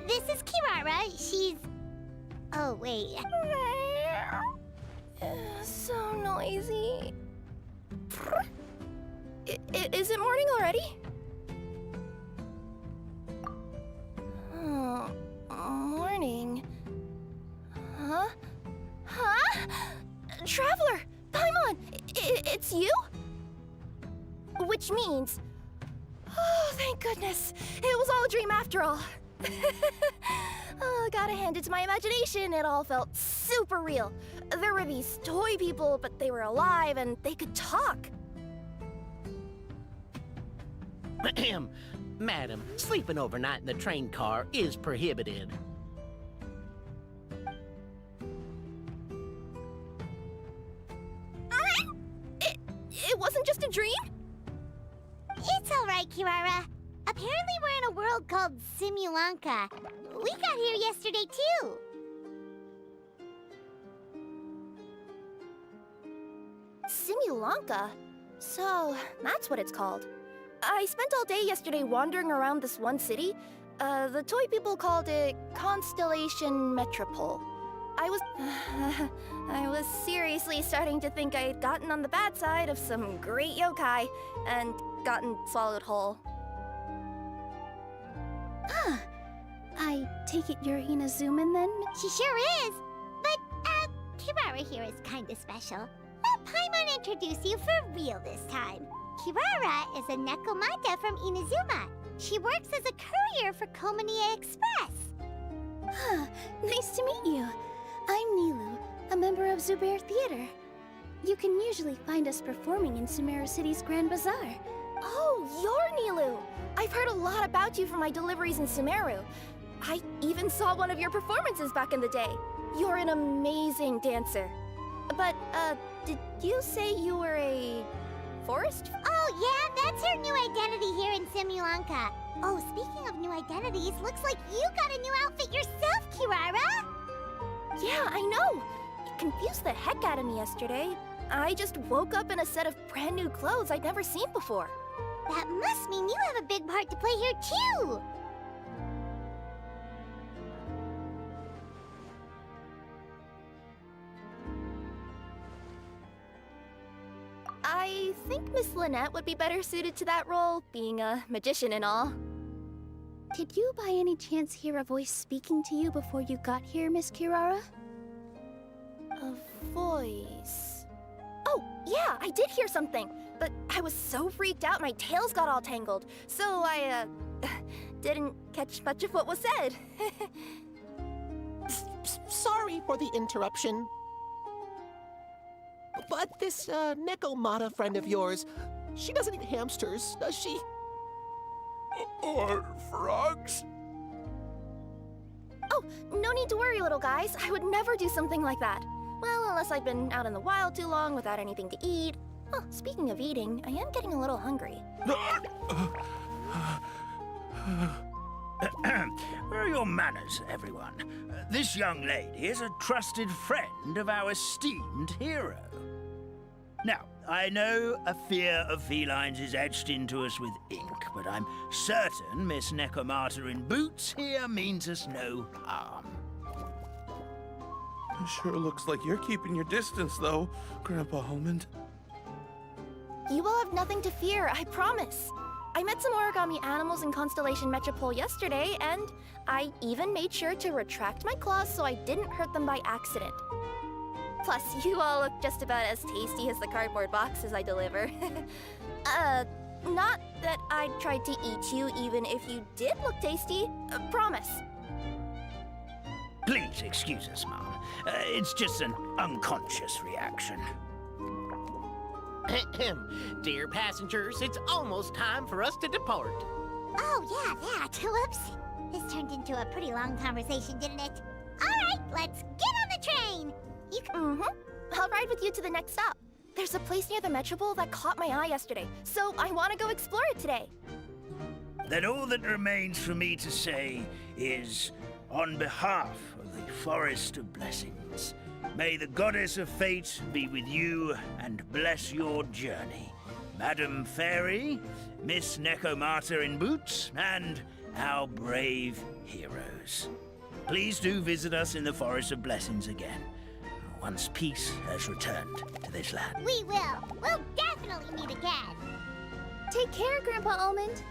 This is Kirara. She's... Oh, wait. So noisy. Is it morning already? Oh, morning. Huh? Traveler! Paimon! It's you? Which means... Oh, thank goodness. It was all a dream after all. Oh, gotta hand it to my imagination. It all felt super real. There were these toy people, but they were alive and they could talk. Madam, sleeping overnight in the train car is prohibited. It wasn't just a dream? It's all right, Kirara. Apparently we're in a world called Simulanka. We got here yesterday, too. Simulanka? So, that's what it's called. I spent all day yesterday wandering around this one city. The toy people called it Constellation Metropole. I was seriously starting to think I had gotten on the bad side of some great yokai and gotten swallowed whole. Ah, I take it you're Inazuman then? She sure is. But, Kirara here is kinda special. Let Paimon introduce you for real this time. Kirara is a Nekomata from Inazuma. She works as a courier for Komanie Express. Ah, nice to meet you. I'm Nilu, a member of Zubair Theater. You can usually find us performing in Sumeru City's Grand Bazaar. Oh, you're Nilu! I've heard a lot about you from my deliveries in Sumeru. I even saw one of your performances back in the day. You're an amazing dancer. But, did you say you were a forest? Oh, yeah, that's her new identity here in Simulanka. Oh, speaking of new identities, looks like you got a new outfit yourself, Kirara! Yeah, I know. It confused the heck out of me yesterday. I just woke up in a set of brand new clothes I'd never seen before. That must mean you have a big part to play here, too! I think Miss Lynette would be better suited to that role, being a magician and all. Did you by any chance hear a voice speaking to you before you got here, Miss Kirara? A voice... Oh, yeah, I did hear something, but I was so freaked out my tails got all tangled, so I, didn't catch much of what was said. Sorry for the interruption. But this, Nekomata friend of yours, she doesn't eat hamsters, does she? Or frogs? Oh, no need to worry, little guys. I would never do something like that. Well, unless I've been out in the wild too long without anything to eat. Oh, speaking of eating, I am getting a little hungry. Where are your manners, everyone? This young lady is a trusted friend of our esteemed hero. Now, I know a fear of felines is etched into us with ink, but I'm certain Miss Nekomata in boots here means us no harm. It sure looks like you're keeping your distance, though, Grandpa Almond. You will have nothing to fear, I promise. I met some origami animals in Constellation Metropole yesterday, and I even made sure to retract my claws so I didn't hurt them by accident. Plus, you all look just about as tasty as the cardboard boxes I deliver. Not that I tried to eat you even if you did look tasty. Promise. Please excuse us, Mom. It's just an unconscious reaction. Dear passengers, it's almost time for us to depart. Oh, yeah, that. Whoops. This turned into a pretty long conversation, didn't it? All right, let's get on the train. You can... I'll ride with you to the next stop. There's a place near the Metropole that caught my eye yesterday, so I want to go explore it today. Then all that remains for me to say is, on behalf of the Forest of Blessings, may the Goddess of Fate be with you and bless your journey. Madam Fairy, Miss Nekomata in boots, and our brave heroes. Please do visit us in the Forest of Blessings again, once peace has returned to this land. We will. We'll definitely meet again. Take care, Grandpa Almond.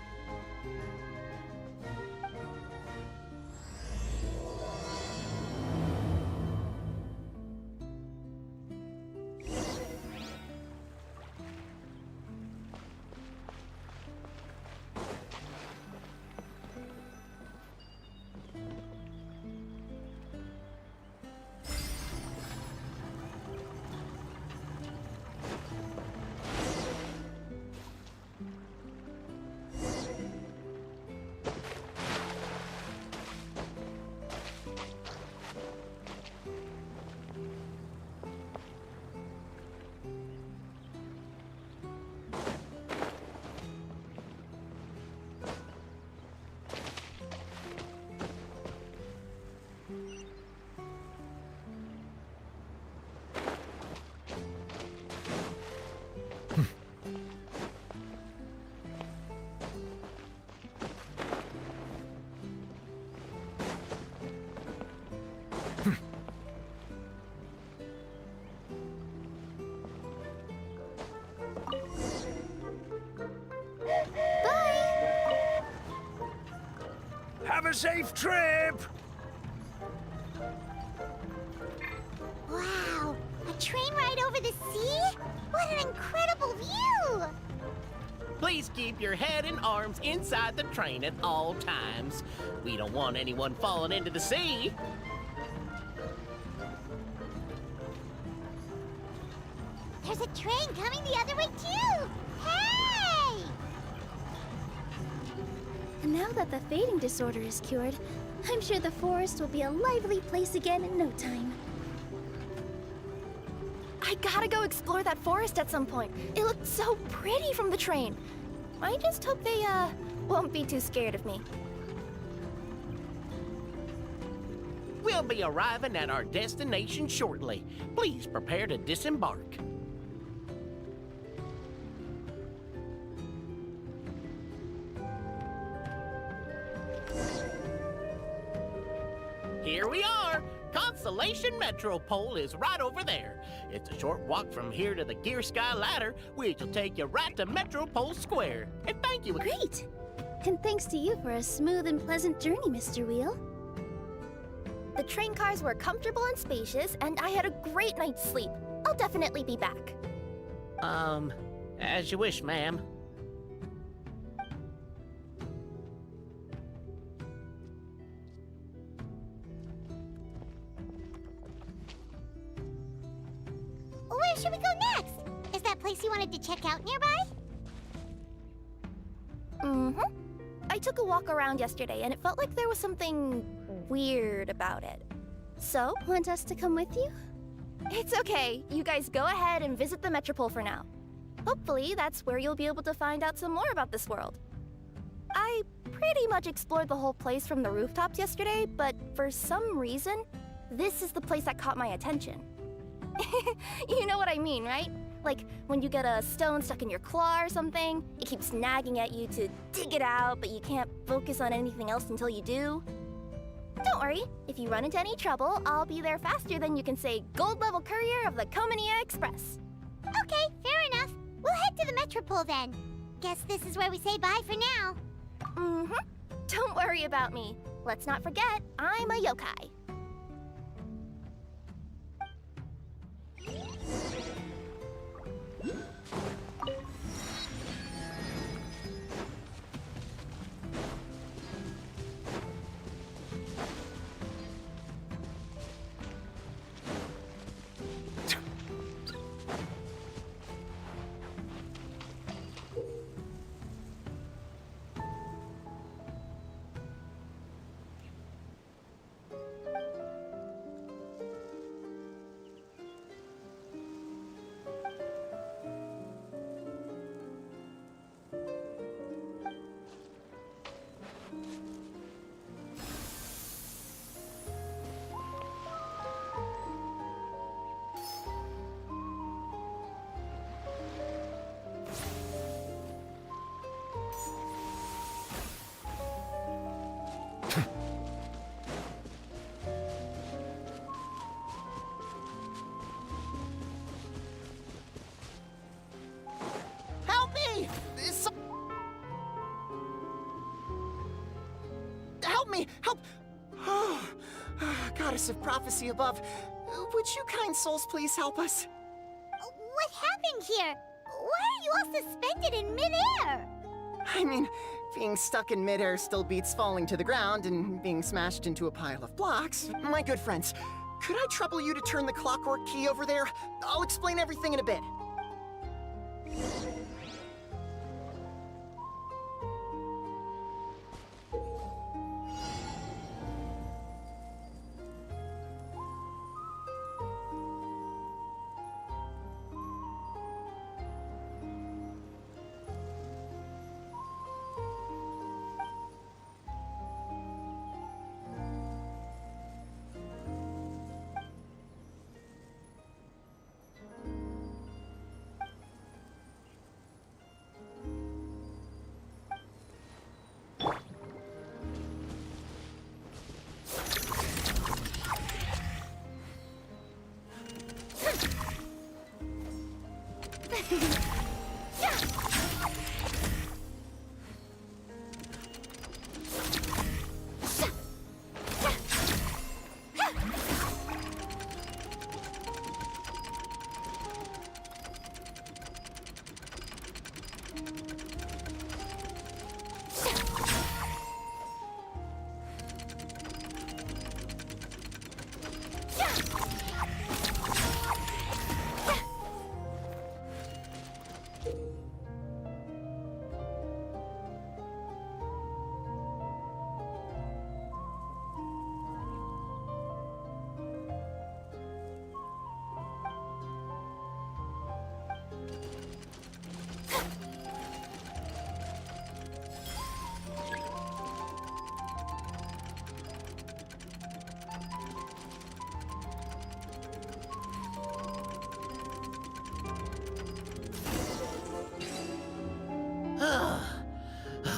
a safe trip! Wow, a train ride over the sea? What an incredible view! Please keep your head and arms inside the train at all times. We don't want anyone falling into the sea. There's a train coming the other way too! Hey! And now that the fading disorder is cured, I'm sure the forest will be a lively place again in no time. I gotta go explore that forest at some point. It looked so pretty from the train. I just hope they, won't be too scared of me. We'll be arriving at our destination shortly. Please prepare to disembark. Here we are! Constellation Metropole is right over there. It's a short walk from here to the Gear Sky Ladder, which will take you right to Metropole Square. And thank you. Great! And thanks to you for a smooth and pleasant journey, Mr. Wheel. The train cars were comfortable and spacious, and I had a great night's sleep. I'll definitely be back. As you wish, ma'am. Where should we go next? Is that place you wanted to check out nearby? Mm-hmm. I took a walk around yesterday, and it felt like there was something weird about it. So, Want us to come with you? it's okay. You guys go ahead and visit the Metropole for now. Hopefully, that's where you'll be able to find out some more about this world. I pretty much explored the whole place from the rooftops yesterday, but for some reason, this is the place that caught my attention. You know what I mean, right? Like, when you get a stone stuck in your claw or something, it keeps nagging at you to dig it out, but you can't focus on anything else until you do. Don't worry, if you run into any trouble, I'll be there faster than you can say gold level courier of the Comania Express. Okay, fair enough. We'll head to the Metropole then. Guess this is where we say bye for now. Mm-hmm. Don't worry about me. Let's not forget, I'm a yokai. Help me! Help me! Help! Goddess of prophecy above, would you kind souls please help us? What happened here? Why are you all suspended in midair? I mean, being stuck in midair still beats falling to the ground and being smashed into a pile of blocks. My good friends, could I trouble you to turn the clockwork key over there? I'll explain everything in a bit.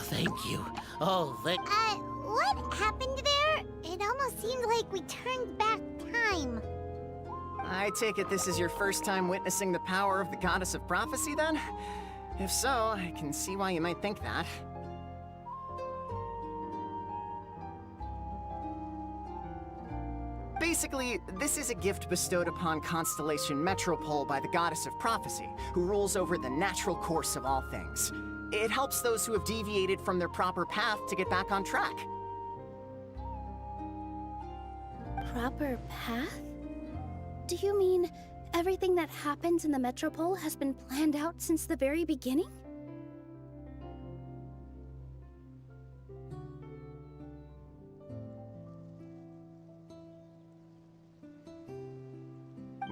Thank you. Oh, thank... What happened there? It almost seemed like we turned back time. I take it this is your first time witnessing the power of the Goddess of Prophecy, then? If so, I can see why you might think that. Basically, this is a gift bestowed upon Constellation Metropole by the Goddess of Prophecy, who rules over the natural course of all things. It helps those who have deviated from their proper path to get back on track. Proper path? Do you mean everything that happens in the Metropole has been planned out since the very beginning?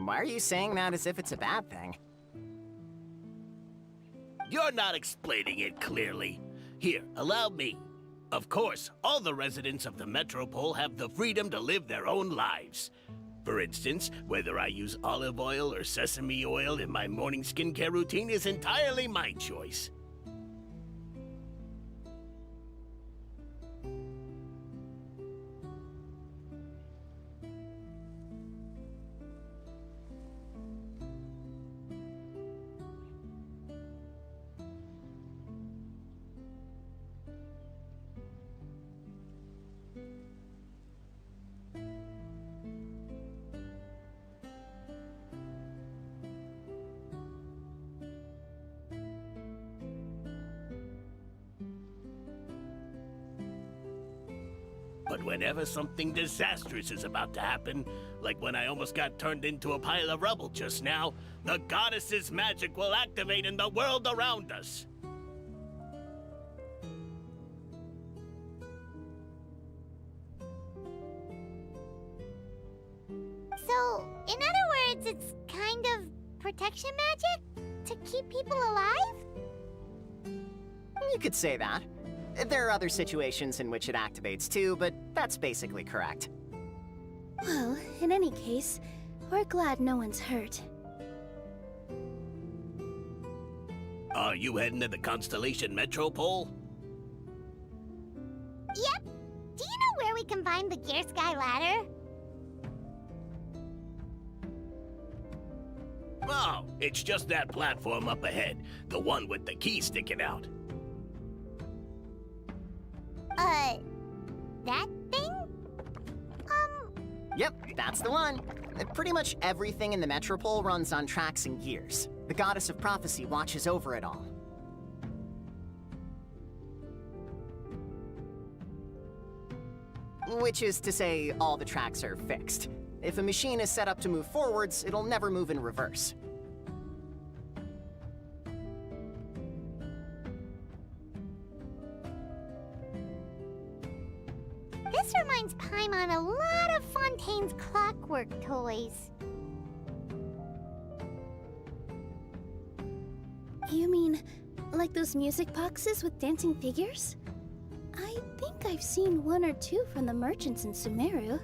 Why are you saying that as if it's a bad thing? You're not explaining it clearly. Here, allow me. Of course, all the residents of the Metropole have the freedom to live their own lives. For instance, whether I use olive oil or sesame oil in my morning skincare routine is entirely my choice. But whenever something disastrous is about to happen, like when I almost got turned into a pile of rubble just now, the goddess's magic will activate in the world around us. So, in other words, it's kind of protection magic? To keep people alive? You could say that. There are other situations in which it activates too, but that's basically correct. Well, in any case, we're glad no one's hurt. Are you heading to the Constellation Metropole? Yep. Do you know where we can find the Gear Sky Ladder? Oh, it's just that platform up ahead, the one with the key sticking out. That thing? Yep, that's the one. Pretty much everything in the Metropole runs on tracks and gears. The Goddess of Prophecy watches over it all. Which is to say, all the tracks are fixed. If a machine is set up to move forwards, it'll never move in reverse. This reminds Paimon a lot of Fontaine's clockwork toys. You mean, like those music boxes with dancing figures? I think I've seen one or two from the merchants in Sumeru.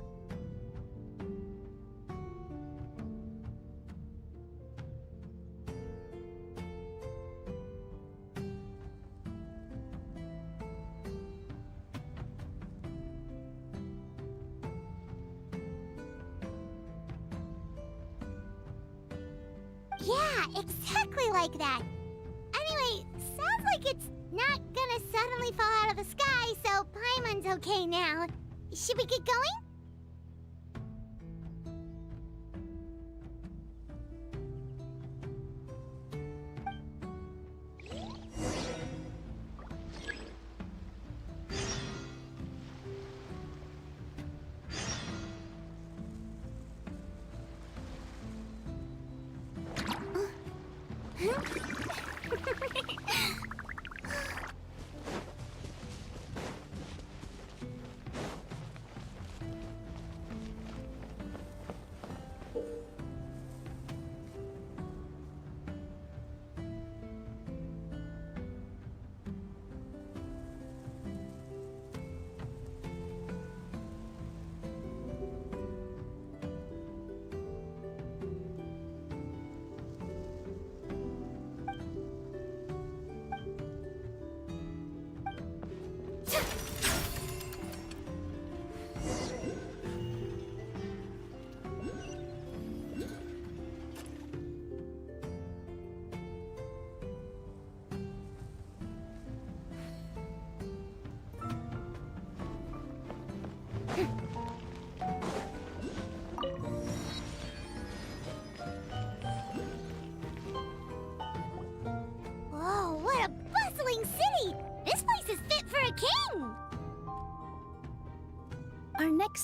Yeah, exactly like that. Anyway, sounds like it's not gonna suddenly fall out of the sky, so Paimon's okay now. Should we get going?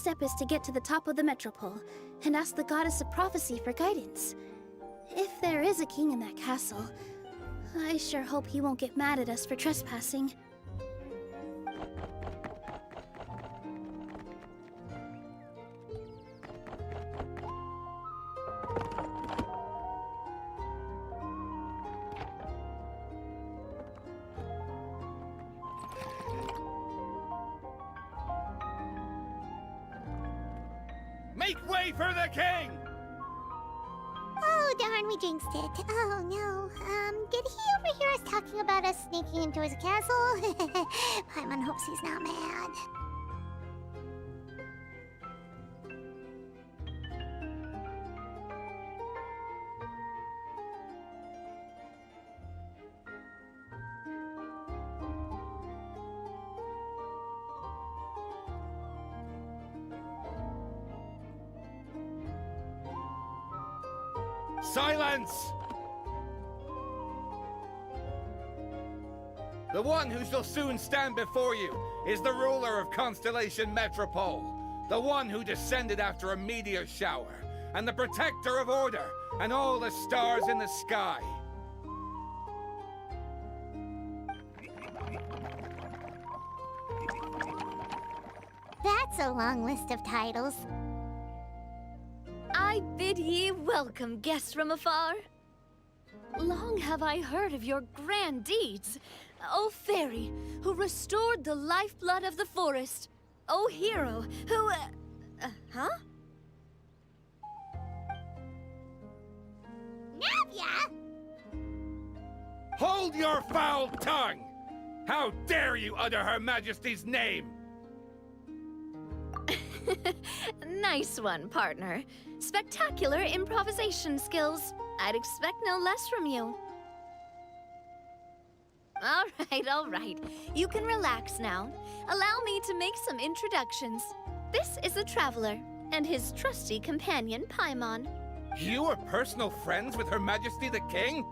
step is to get to the top of the metropole and ask the goddess of prophecy for guidance. If there is a king in that castle, I sure hope he won't get mad at us for trespassing. Make way for the king! Oh, darn, we jinxed it. Oh, no. Did he overhear us talking about us sneaking into his castle? Paimon hopes he's not mad. Silence! The one who shall soon stand before you is the ruler of Constellation Metropole, the one who descended after a meteor shower, and the protector of order and all the stars in the sky. That's a long list of titles. I bid ye welcome, guests from afar. Long have I heard of your grand deeds, O fairy, who restored the lifeblood of the forest. O hero, who... huh? Navia! Hold your foul tongue! How dare you utter Her Majesty's name? Nice one, partner. Spectacular improvisation skills. I'd expect no less from you. All right. You can relax now. Allow me to make some introductions. This is the Traveler, and his trusty companion, Paimon. You are personal friends with Her Majesty the King?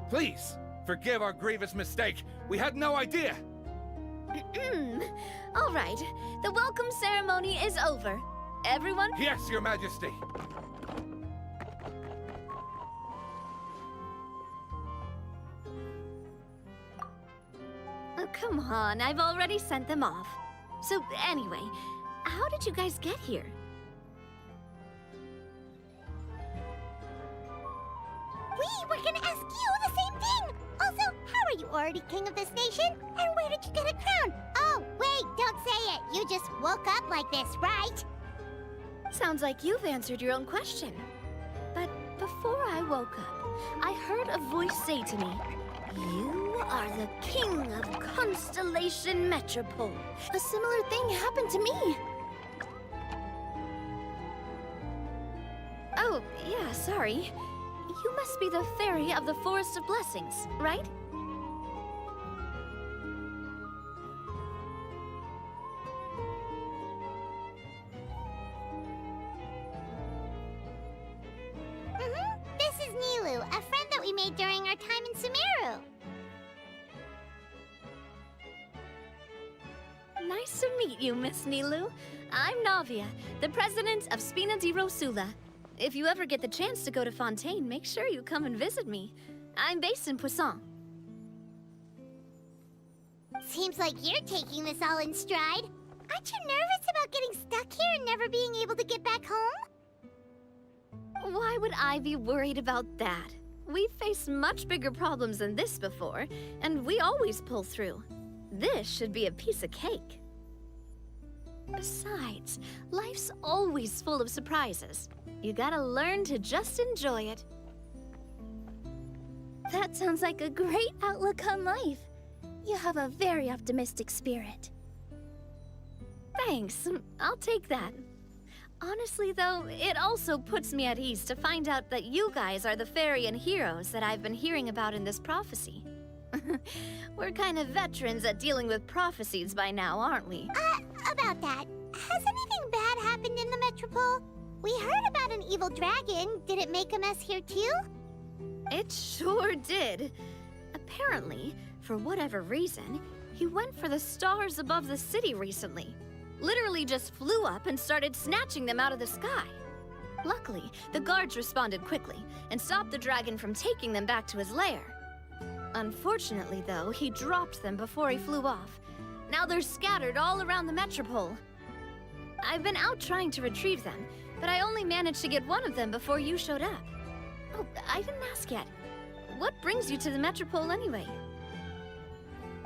Please, forgive our grievous mistake. We had no idea. All right. The welcome ceremony is over. Everyone... Yes, Your Majesty. Oh, come on. I've already sent them off. So, anyway, how did you guys get here? We were gonna ask you the same thing! Also, how are you already king of this nation? And where did you get a crown? Oh, wait, don't say it. You just woke up like this, right? Sounds like you've answered your own question. But before I woke up, I heard a voice say to me, "You are the king of Constellation Metropole." A similar thing happened to me. Oh, yeah, sorry. You must be the fairy of the Forest of Blessings, right? This is Nilu, a friend that we made during our time in Sumeru. Nice to meet you, Miss Nilu. I'm Navia, the president of Spina di Rosula. If you ever get the chance to go to Fontaine, make sure you come and visit me. I'm based in Poisson. Seems like you're taking this all in stride. Aren't you nervous about getting stuck here and never being able to get back home? Why would I be worried about that? We've faced much bigger problems than this before, and we always pull through. This should be a piece of cake. Besides, life's always full of surprises. You gotta learn to just enjoy it. That sounds like a great outlook on life. You have a very optimistic spirit. Thanks, I'll take that. Honestly, though, it also puts me at ease to find out that you guys are the fairy and heroes that I've been hearing about in this prophecy. We're kind of veterans at dealing with prophecies by now, aren't we? About that, has anything bad happened in the Metropole? We heard about an evil dragon. Did it make a mess here too? It sure did. Apparently, for whatever reason, he went for the stars above the city recently. literally just flew up and started snatching them out of the sky. Luckily, the guards responded quickly and stopped the dragon from taking them back to his lair. Unfortunately, though, he dropped them before he flew off. Now they're scattered all around the metropole. I've been out trying to retrieve them, but I only managed to get one of them before you showed up. Oh, I didn't ask yet. What brings you to the metropole anyway?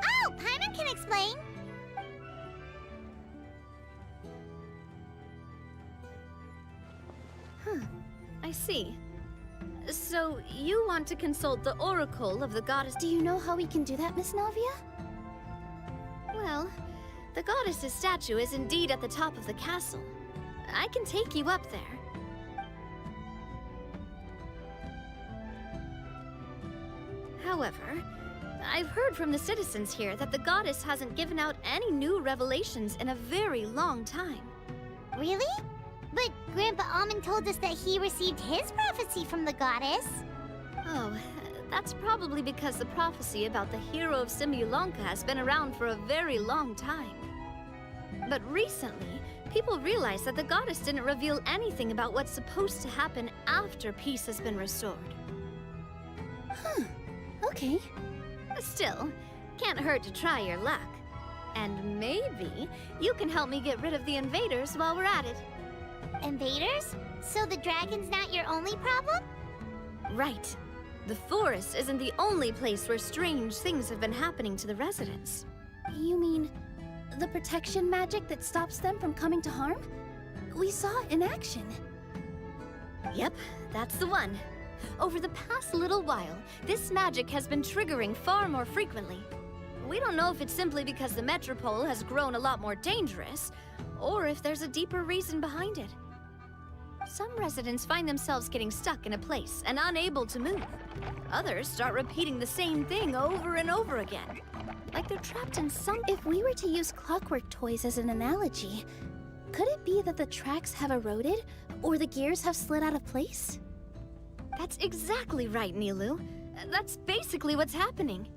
Oh, Paimon can explain. I see. So, you want to consult the oracle of the goddess. Do you know how we can do that, Miss Navia? Well, the goddess's statue is indeed at the top of the castle. I can take you up there. However, I've heard from the citizens here that the goddess hasn't given out any new revelations in a very long time. Really? But Grandpa Almond told us that he received his prophecy from the goddess. Oh, that's probably because the prophecy about the hero of Simulanka has been around for a very long time. But recently, people realized that the goddess didn't reveal anything about what's supposed to happen after peace has been restored. Okay. Still, can't hurt to try your luck. And maybe you can help me get rid of the invaders while we're at it. Invaders? So the dragon's not your only problem? Right. The forest isn't the only place where strange things have been happening to the residents. You mean the protection magic that stops them from coming to harm? We saw it in action. Yep, that's the one. Over the past little while, this magic has been triggering far more frequently. We don't know if it's simply because the metropole has grown a lot more dangerous, or if there's a deeper reason behind it. Some residents find themselves getting stuck in a place and unable to move. Others start repeating the same thing over and over again, like they're trapped in some... If we were to use clockwork toys as an analogy, could it be that the tracks have eroded, or the gears have slid out of place? That's exactly right, Nilu. That's basically what's happening.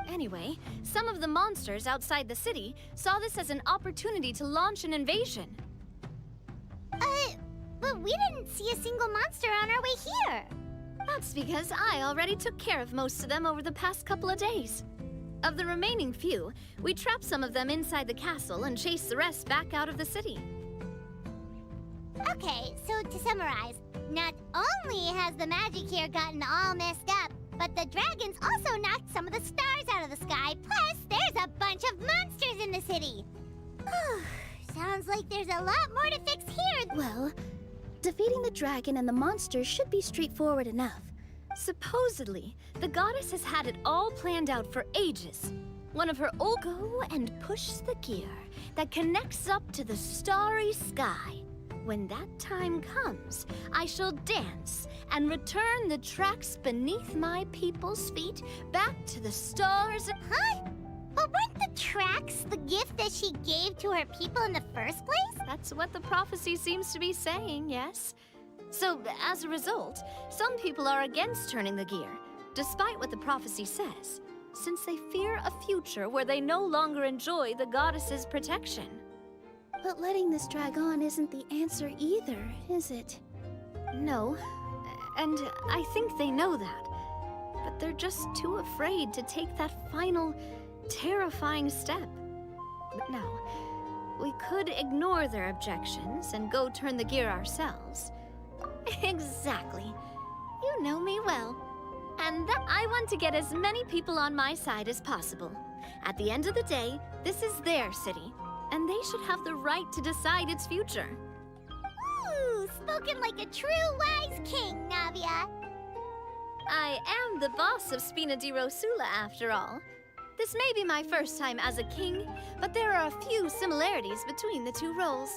Anyway, some of the monsters outside the city saw this as an opportunity to launch an invasion. But we didn't see a single monster on our way here. That's because I already took care of most of them over the past couple of days. Of the remaining few, we trapped some of them inside the castle and chased the rest back out of the city. Okay, so to summarize, not only has the magic here gotten all messed up, but the dragons also knocked some of the stars out of the sky, plus there's a bunch of monsters in the city. Sounds like there's a lot more to fix here. Well, defeating the dragon and the monsters should be straightforward enough. Supposedly, the goddess has had it all planned out for ages. One of her old... Go and push the gear that connects up to the starry sky. When that time comes, I shall dance and return the tracks beneath my people's feet back to the stars. Huh? But weren't the tracks the gift that she gave to her people in the first place? That's what the prophecy seems to be saying, yes. So, as a result, some people are against turning the gear, despite what the prophecy says, since they fear a future where they no longer enjoy the goddess's protection. But letting this drag on isn't the answer either, is it? No, and I think they know that. But they're just too afraid to take that final, terrifying step. But now, we could ignore their objections and go turn the gear ourselves. Exactly. You know me well. And that I want to get as many people on my side as possible. At the end of the day, this is their city, and they should have the right to decide its future. Ooh, spoken like a true wise king, Navia. I am the boss of Spina di Rosula, after all. This may be my first time as a king, but there are a few similarities between the two roles.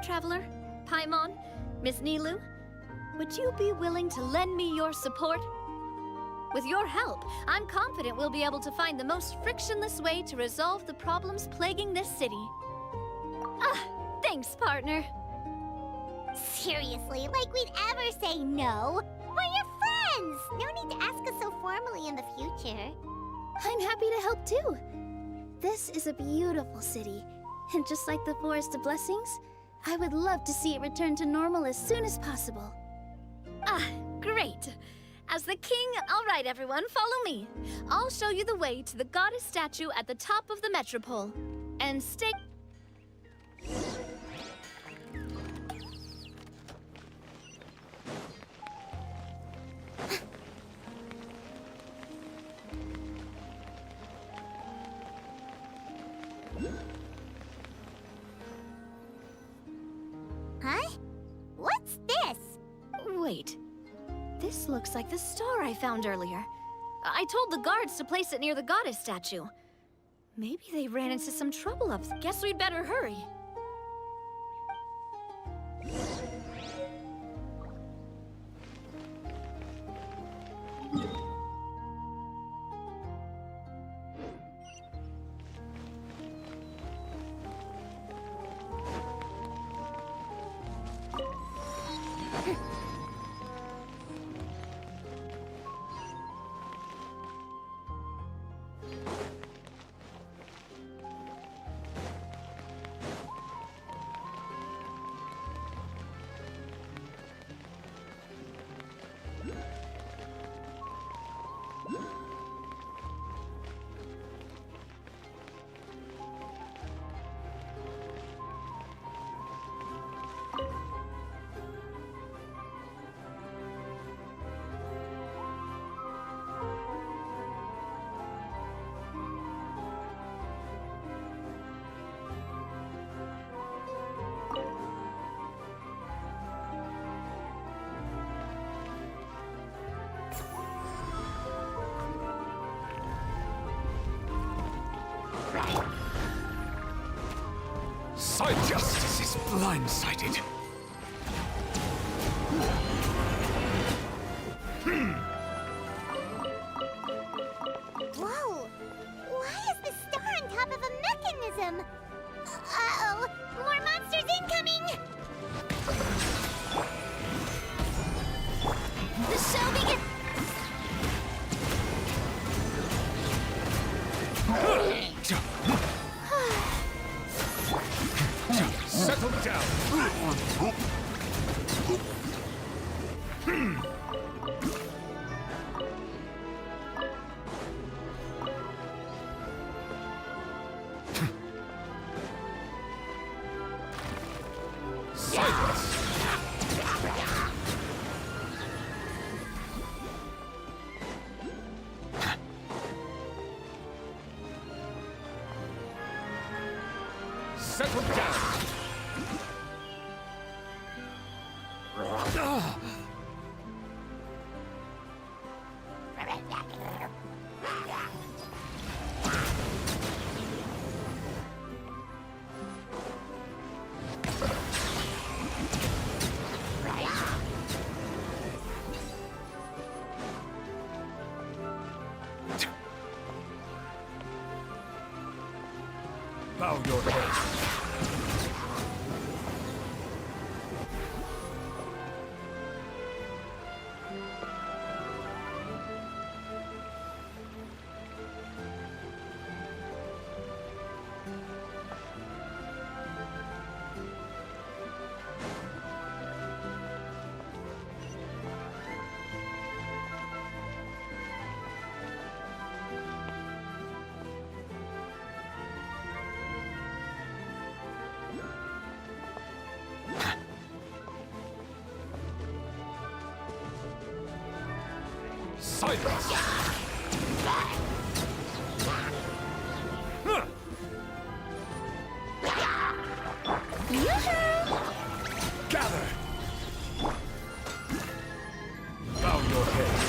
Traveler, Paimon, Miss Nilu, would you be willing to lend me your support? With your help, I'm confident we'll be able to find the most frictionless way to resolve the problems plaguing this city. Thanks, partner. Seriously, like we'd ever say no. We're your friends! No need to ask us so formally in the future. I'm happy to help too. This is a beautiful city, And just like the Forest of Blessings, I would love to see it return to normal as soon as possible. Ah, great. As the king, all right, everyone, follow me. I'll show you the way to the goddess statue at the top of the metropole. And stay... Huh? What's this? Wait. This looks like the star I found earlier. I told the guards to place it near the goddess statue. Maybe they ran into some trouble up there. Guess we'd better hurry. Justice is blindsided. Whoa! Why is the star on top of a mechanism? Uh-oh! More monsters incoming! The show begins! Settle down. Silence. Settle down. Bow your head. Silence! Gather! Bow your head.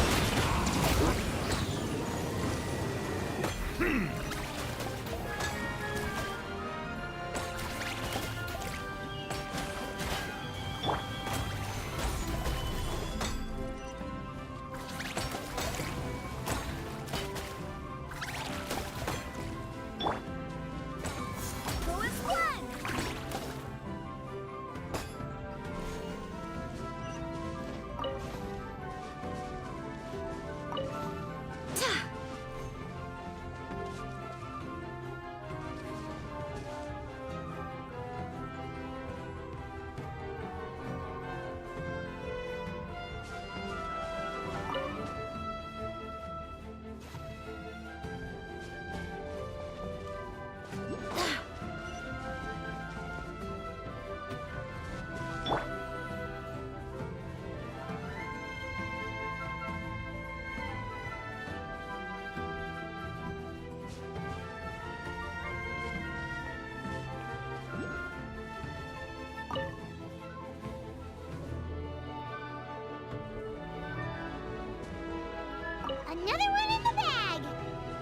Another one in the bag!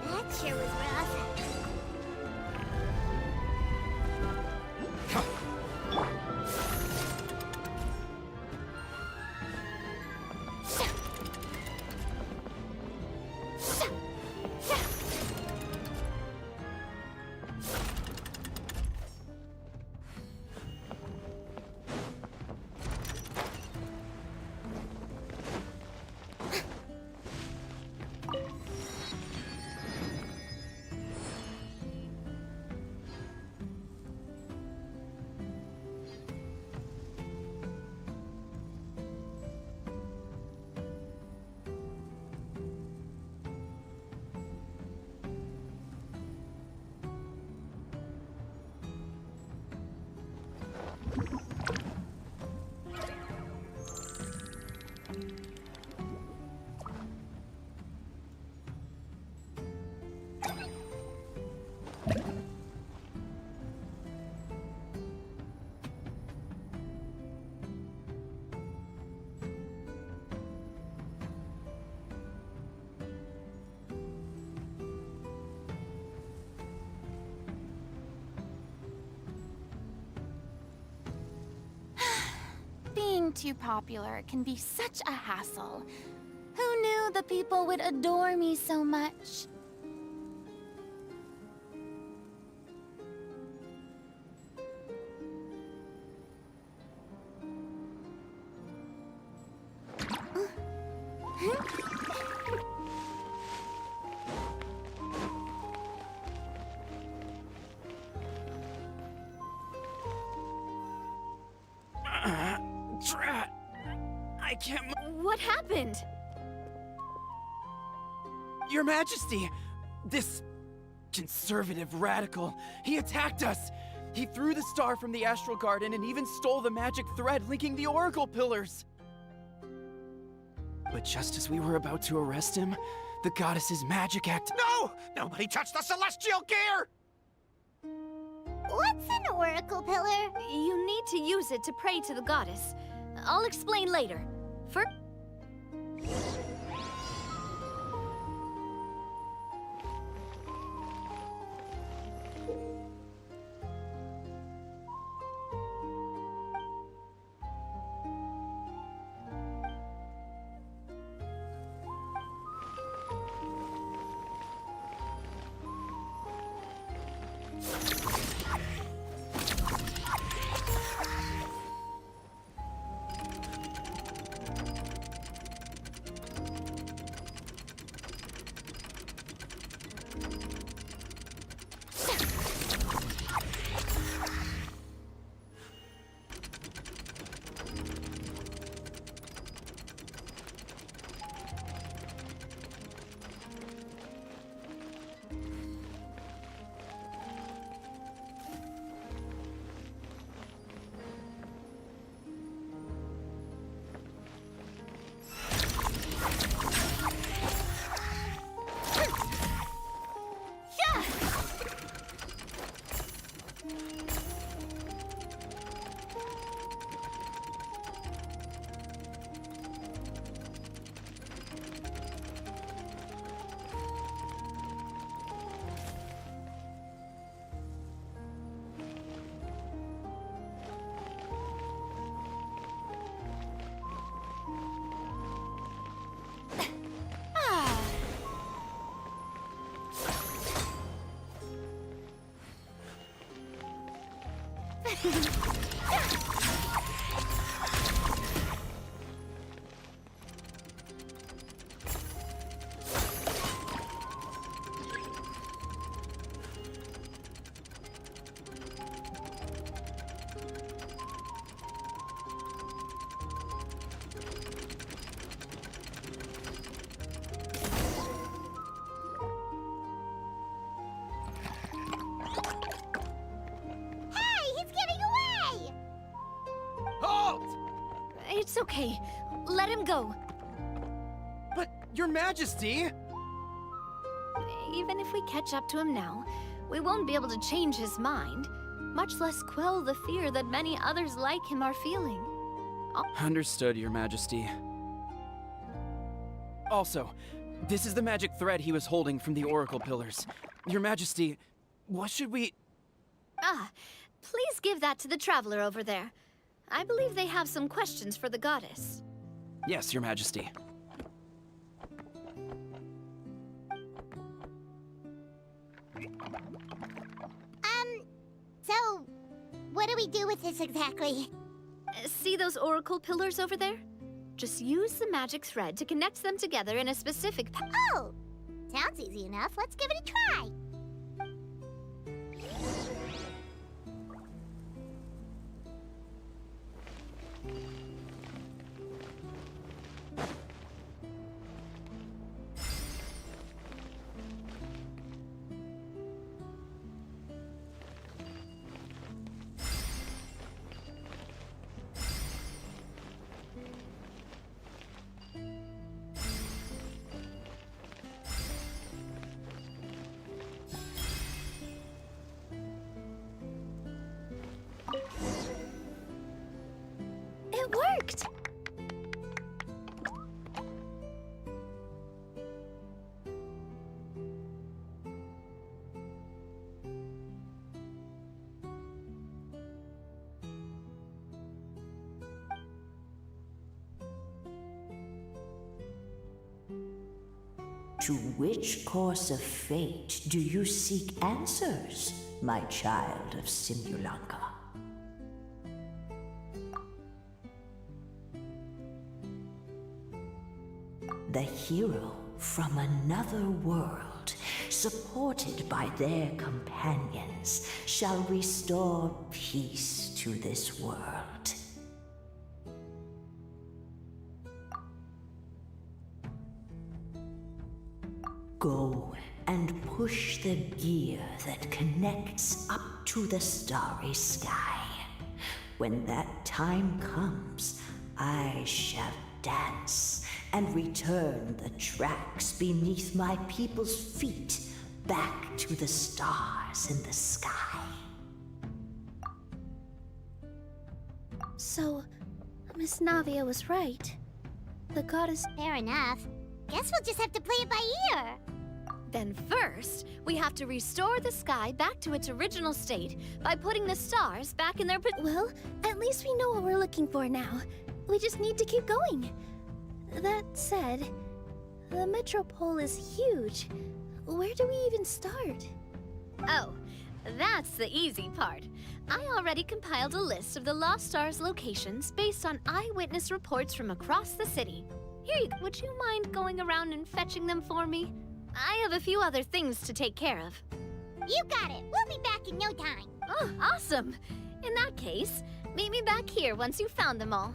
That sure was rough. Being too popular can be such a hassle. Who knew the people would adore me so much? Drat! I can't What happened? Your Majesty! This conservative radical, he attacked us! He threw the star from the Astral Garden and even stole the magic thread linking the Oracle Pillars! But just as we were about to arrest him, the goddess's magic act— No! Nobody touched the celestial gear! What's an oracle pillar? You need to use it to pray to the goddess. I'll explain later. First. It's okay. Let him go. But, Your Majesty! Even if we catch up to him now, we won't be able to change his mind, much less quell the fear that many others like him are feeling. Understood, Your Majesty. Also, This is the magic thread he was holding from the oracle pillars. Your Majesty, what should we... Please give that to the traveler over there. I believe they have some questions for the goddess. Yes, Your Majesty. So, what do we do with this exactly? See those oracle pillars over there? Just use the magic thread to connect them together in a specific Oh! Sounds easy enough. Let's give it a try. It worked! To which course of fate do you seek answers, my child of Simulanka? The hero from another world, supported by their companions, shall restore peace to this world. Go and push the gear that connects up to the starry sky. When that time comes, I shall dance and return the tracks beneath my people's feet back to the stars in the sky. So, Miss Navia was right. The goddess... Fair enough. Guess we'll just have to play it by ear. Then first, we have to restore the sky back to its original state by putting the stars back in their Well, at least we know what we're looking for now. We just need to keep going. That said, the metropole is huge. Where do we even start? Oh, that's the easy part. I already compiled a list of the Lost Stars locations based on eyewitness reports from across the city. Here you go. Would you mind going around and fetching them for me? I have a few other things to take care of. You got it. We'll be back in no time. Oh, awesome. In that case, meet me back here once you've found them all.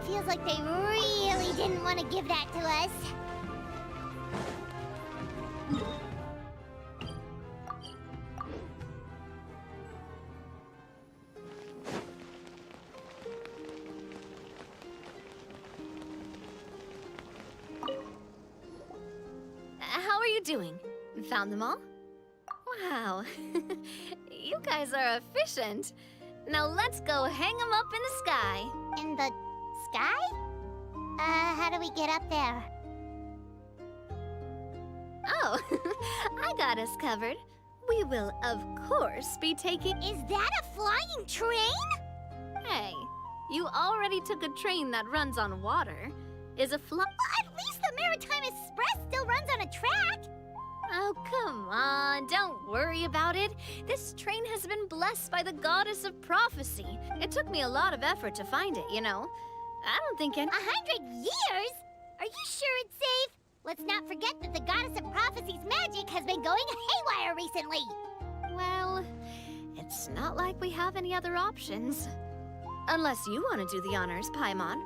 Feels like they really didn't want to give that to us. doing? Found them all? Wow. You guys are efficient. Now let's go hang them up in the sky. In the sky? How do we get up there? Oh, I got us covered. We will, of course, be taking... Is that a flying train? Hey, you already took a train that runs on water. Is a Well, at least the Maritime Express still runs on a track. Oh, come on, don't worry about it. This train has been blessed by the goddess of prophecy. It took me a lot of effort to find it, you know. I don't think 100 years? Are you sure it's safe? Let's not forget that the goddess of prophecy's magic has been going haywire recently. Well, it's not like we have any other options. Unless you want to do the honors, Paimon.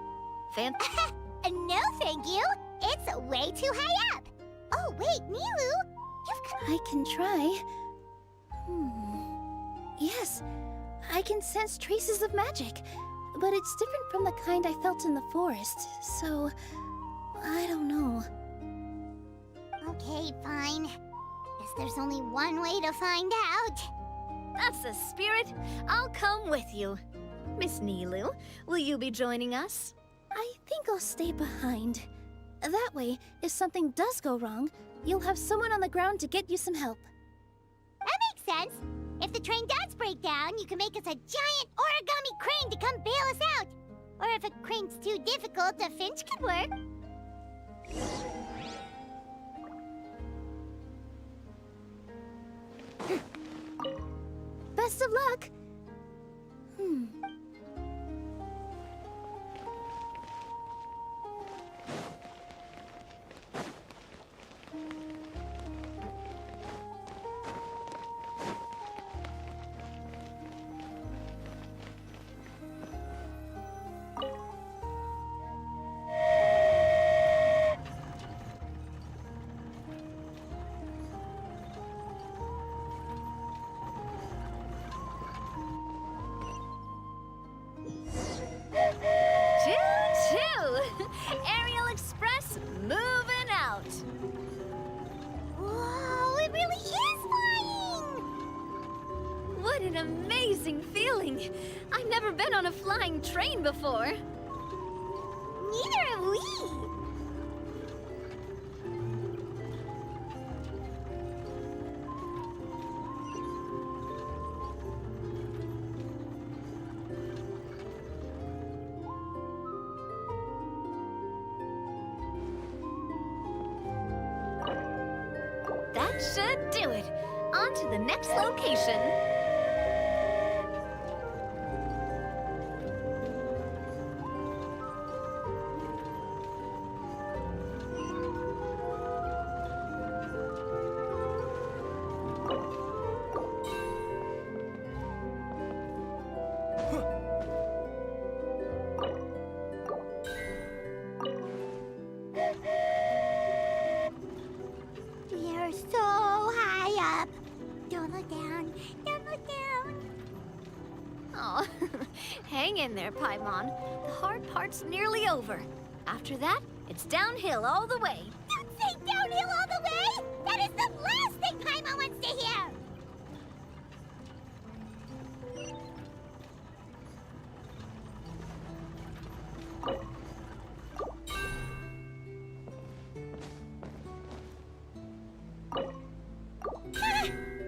No, thank you. It's way too high up. Oh, wait, Nilu, I can try. Yes, I can sense traces of magic, but it's different from the kind I felt in the forest, so I don't know. Okay, fine. Guess there's only one way to find out. That's the spirit. I'll come with you. Miss Nilu, will you be joining us? I think I'll stay behind. That way, if something does go wrong, you'll have someone on the ground to get you some help. That makes sense. If the train does break down, you can make us a giant origami crane to come bail us out. Or if a crane's too difficult, a finch could work. Best of luck! Choo-choo! Aerial Express moving out. Whoa, it really is flying! What an amazing feeling! I've never been on a flying train before. Neither have we. That should do it. On to the next location. We're so high up. Don't look down. Don't look down. Oh, hang in there, Paimon. The hard part's nearly over. After that, it's downhill all the way. Don't say downhill all the way. That is the last thing Paimon wants to hear.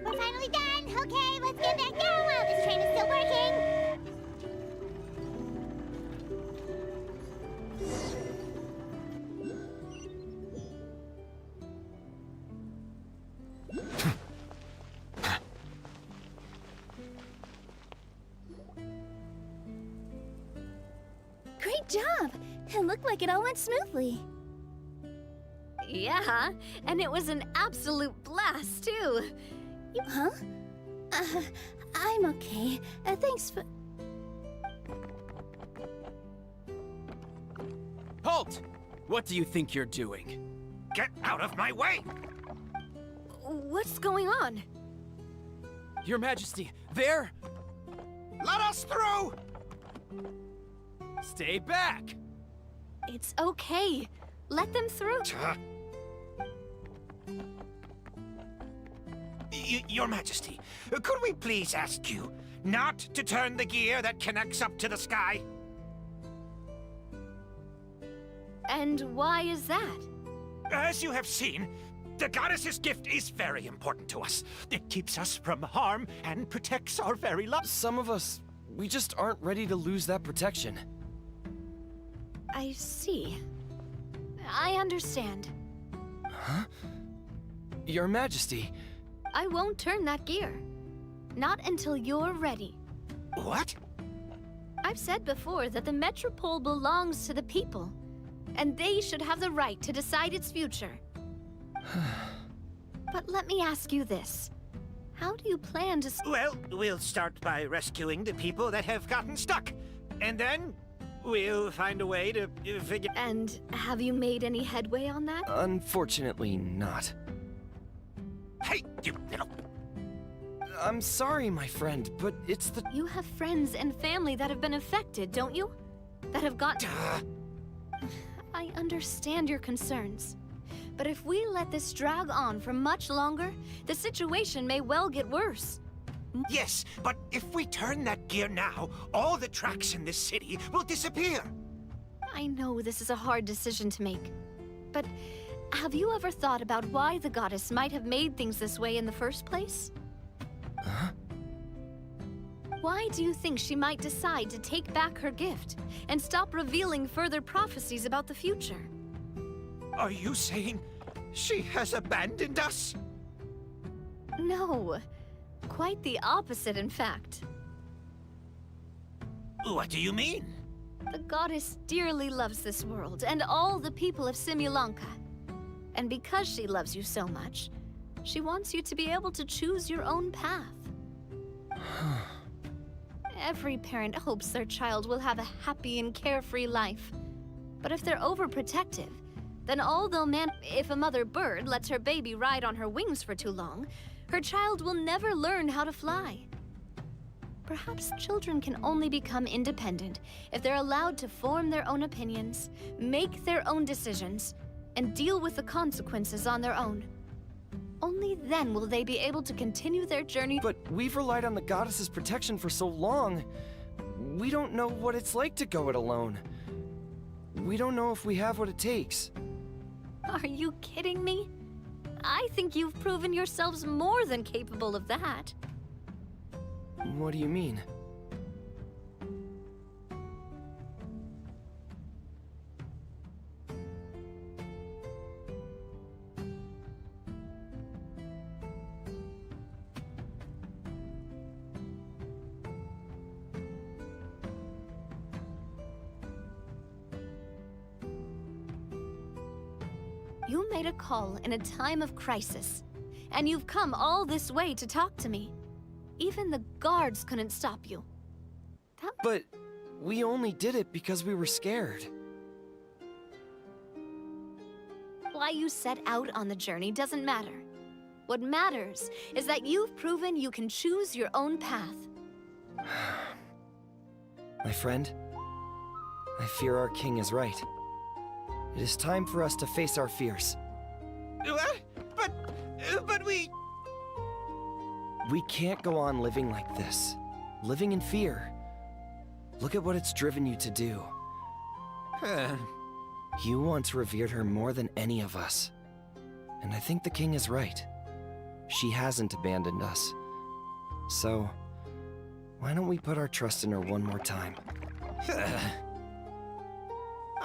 We're finally done. Okay, let's get back down while this train is still working. Great job! It looked like it all went smoothly. Yeah, and it was an absolute blast, too. Huh? I'm okay. Thanks for... Halt! What do you think you're doing? Get out of my way! What's going on? Your Majesty, there! Let us through! Stay back! It's okay. Let them through. Your Majesty, could we please ask you not to turn the gear that connects up to the sky? And why is that? As you have seen, the goddess's gift is very important to us. It keeps us from harm and protects our very lives. Some of us, we just aren't ready to lose that protection. I see. I understand. Huh? Your Majesty. I won't turn that gear. Not until you're ready. What? I've said before that the Metropole belongs to the people, and they should have the right to decide its future. But let me ask you this. How do you plan to... Well, we'll start by rescuing the people that have gotten stuck. And then we'll find a way to figure... And have you made any headway on that? Unfortunately not. Hey, you little... I'm sorry, my friend, but it's the... You have friends and family that have been affected, don't you? That have got... I understand your concerns. But if we let this drag on for much longer, the situation may well get worse. Yes, but if we turn that gear now, all the tracks in this city will disappear. I know this is a hard decision to make. But have you ever thought about why the goddess might have made things this way in the first place? Huh? Why do you think she might decide to take back her gift and stop revealing further prophecies about the future? Are you saying she has abandoned us? No. Quite the opposite, in fact. What do you mean? The goddess dearly loves this world and all the people of Simulanka. And because she loves you so much, she wants you to be able to choose your own path. Every parent hopes their child will have a happy and carefree life. But if they're overprotective, then all they'll if a mother bird lets her baby ride on her wings for too long, her child will never learn how to fly. Perhaps children can only become independent if they're allowed to form their own opinions, make their own decisions, and deal with the consequences on their own. Only then will they be able to continue their journey. But we've relied on the goddess's protection for so long. We don't know what it's like to go it alone. We don't know if we have what it takes. Are you kidding me? I think you've proven yourselves more than capable of that. What do you mean? You made a call in a time of crisis, and you've come all this way to talk to me. Even the guards couldn't stop you. But we only did it because we were scared. Why you set out on the journey doesn't matter. What matters is that you've proven you can choose your own path. My friend, I fear our king is right. It is time for us to face our fears. What? But we... We can't go on living like this. Living in fear. Look at what it's driven you to do. You once revered her more than any of us. And I think the king is right. She hasn't abandoned us. So, why don't we put our trust in her one more time?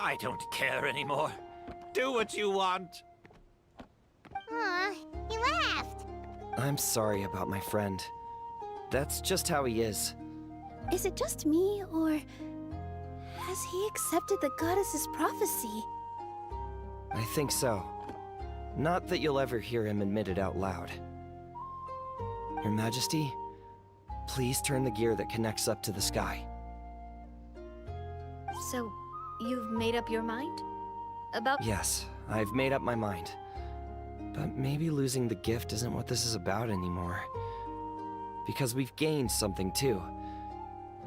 I don't care anymore. Do what you want. Aw, he laughed. I'm sorry about my friend. That's just how he is. Is it just me, or has he accepted the goddess's prophecy? I think so. Not that you'll ever hear him admit it out loud. Your Majesty, please turn the gear that connects up to the sky. So, you've made up your mind? About... Yes, I've made up my mind. But maybe losing the gift isn't what this is about anymore. Because we've gained something too.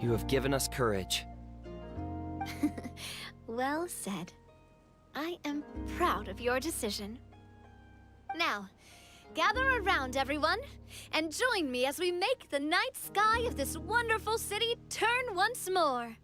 You have given us courage. Well said. I am proud of your decision. Now, Gather around, everyone, and join me as we make the night sky of this wonderful city turn once more.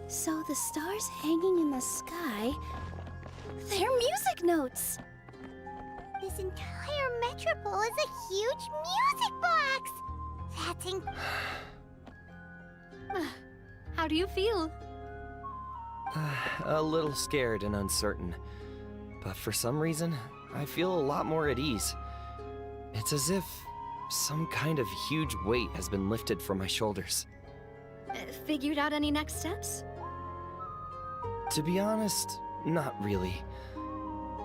So the stars hanging in the sky, they're music notes! This entire metropole is a huge music box! That's How do you feel? A little scared and uncertain. But for some reason, I feel a lot more at ease. It's as if some kind of huge weight has been lifted from my shoulders. Figured out any next steps? To be honest, not really.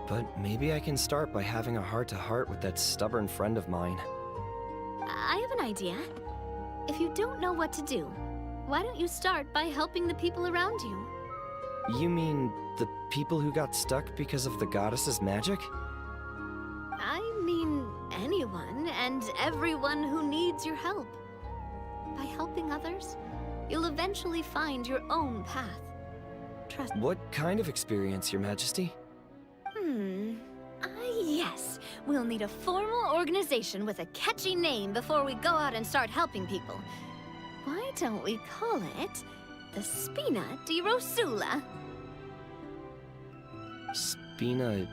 But maybe I can start by having a heart-to-heart with that stubborn friend of mine. I have an idea. If you don't know what to do, why don't you start by helping the people around you? You mean the people who got stuck because of the goddess's magic? I mean anyone and everyone who needs your help. By helping others, you'll eventually find your own path. Trust me. What kind of experience, Your Majesty? Yes. We'll need a formal organization with a catchy name before we go out and start helping people. Why don't we call it the Spina di Rosula? Spina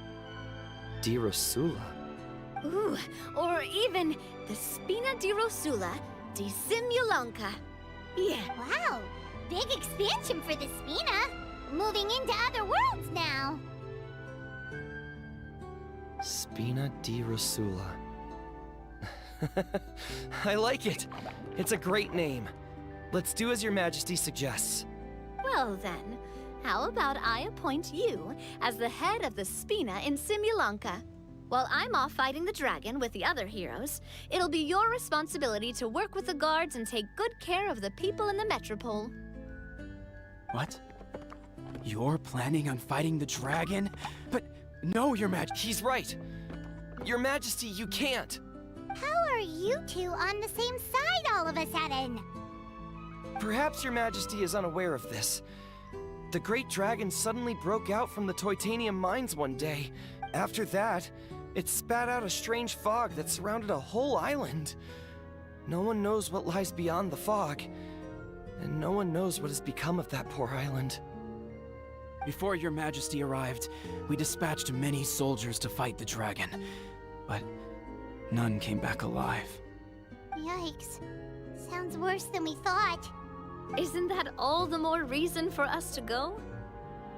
di Rosula? Ooh, or even the Spina di Rosula di Simulanka. Yeah. Wow! Big expansion for the Spina! Moving into other worlds now! Spina di Rosula. I like it! It's a great name. Let's do as Your Majesty suggests. Well then, how about I appoint you as the head of the Spina in Simulanka? While I'm off fighting the dragon with the other heroes, it'll be your responsibility to work with the guards and take good care of the people in the metropole. What? You're planning on fighting the dragon? But no, Your Majesty. He's right. Your Majesty, you can't. How are you two on the same side all of a sudden? Perhaps Your Majesty is unaware of this. The great dragon suddenly broke out from the Titanium mines one day. After that, it spat out a strange fog that surrounded a whole island. No one knows what lies beyond the fog, and no one knows what has become of that poor island. Before Your Majesty arrived, we dispatched many soldiers to fight the dragon, but none came back alive. Yikes. Sounds worse than we thought. Isn't that all the more reason for us to go?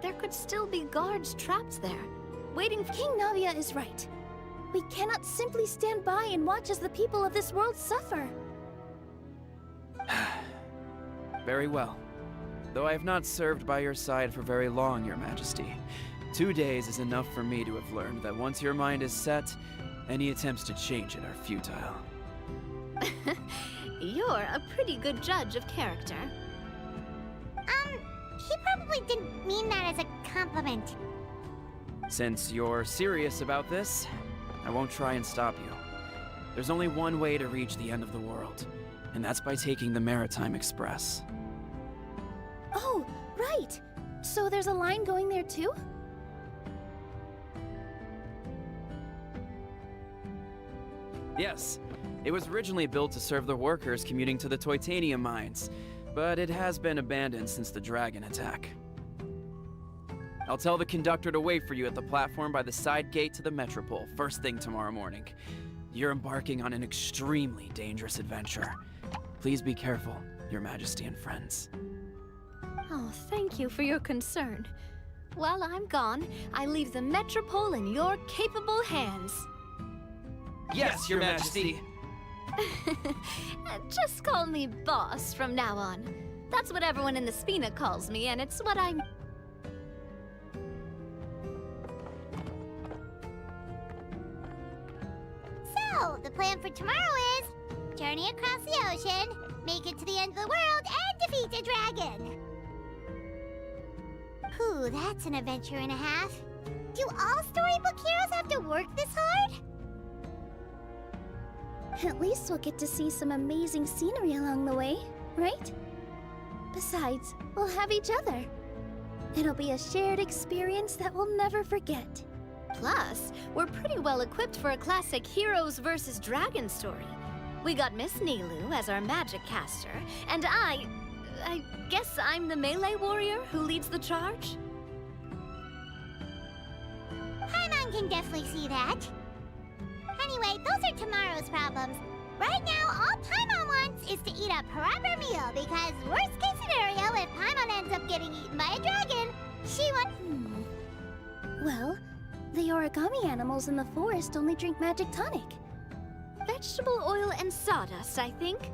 There could still be guards trapped there, waiting for— King Navia is right. We cannot simply stand by and watch as the people of this world suffer. Very well. Though I have not served by your side for very long, Your Majesty. 2 days is enough for me to have learned that once your mind is set, any attempts to change it are futile. You're a pretty good judge of character. He probably didn't mean that as a compliment. Since you're serious about this, I won't try and stop you. There's only one way to reach the end of the world, and that's by taking the Maritime Express. Oh, right! So there's a line going there too? Yes, it was originally built to serve the workers commuting to the Titanium mines, but it has been abandoned since the dragon attack. I'll tell the conductor to wait for you at the platform by the side gate to the Metropole first thing tomorrow morning. You're embarking on an extremely dangerous adventure. Please be careful, Your Majesty and friends. Oh, thank you for your concern. while I'm gone, I leave the Metropole in your capable hands. Yes, Your Majesty. Just call me boss from now on. That's what everyone in the Spina calls me, and it's what I'm... So, the plan for tomorrow is journey across the ocean, make it to the end of the world, and defeat a dragon. Ooh, that's an adventure and a half. Do all storybook heroes have to work this hard? At least we'll get to see some amazing scenery along the way, right? Besides, we'll have each other. It'll be a shared experience that we'll never forget. Plus, we're pretty well equipped for a classic heroes versus dragon story. We got Miss Nilu as our magic caster, and I guess I'm the melee warrior who leads the charge? Paimon can definitely see that. Anyway, those are tomorrow's problems. Right now, all Paimon wants is to eat a proper meal, because worst case scenario, if Paimon ends up getting eaten by a dragon, she wants... Well, the origami animals in the forest only drink magic tonic. Vegetable oil and sawdust, I think.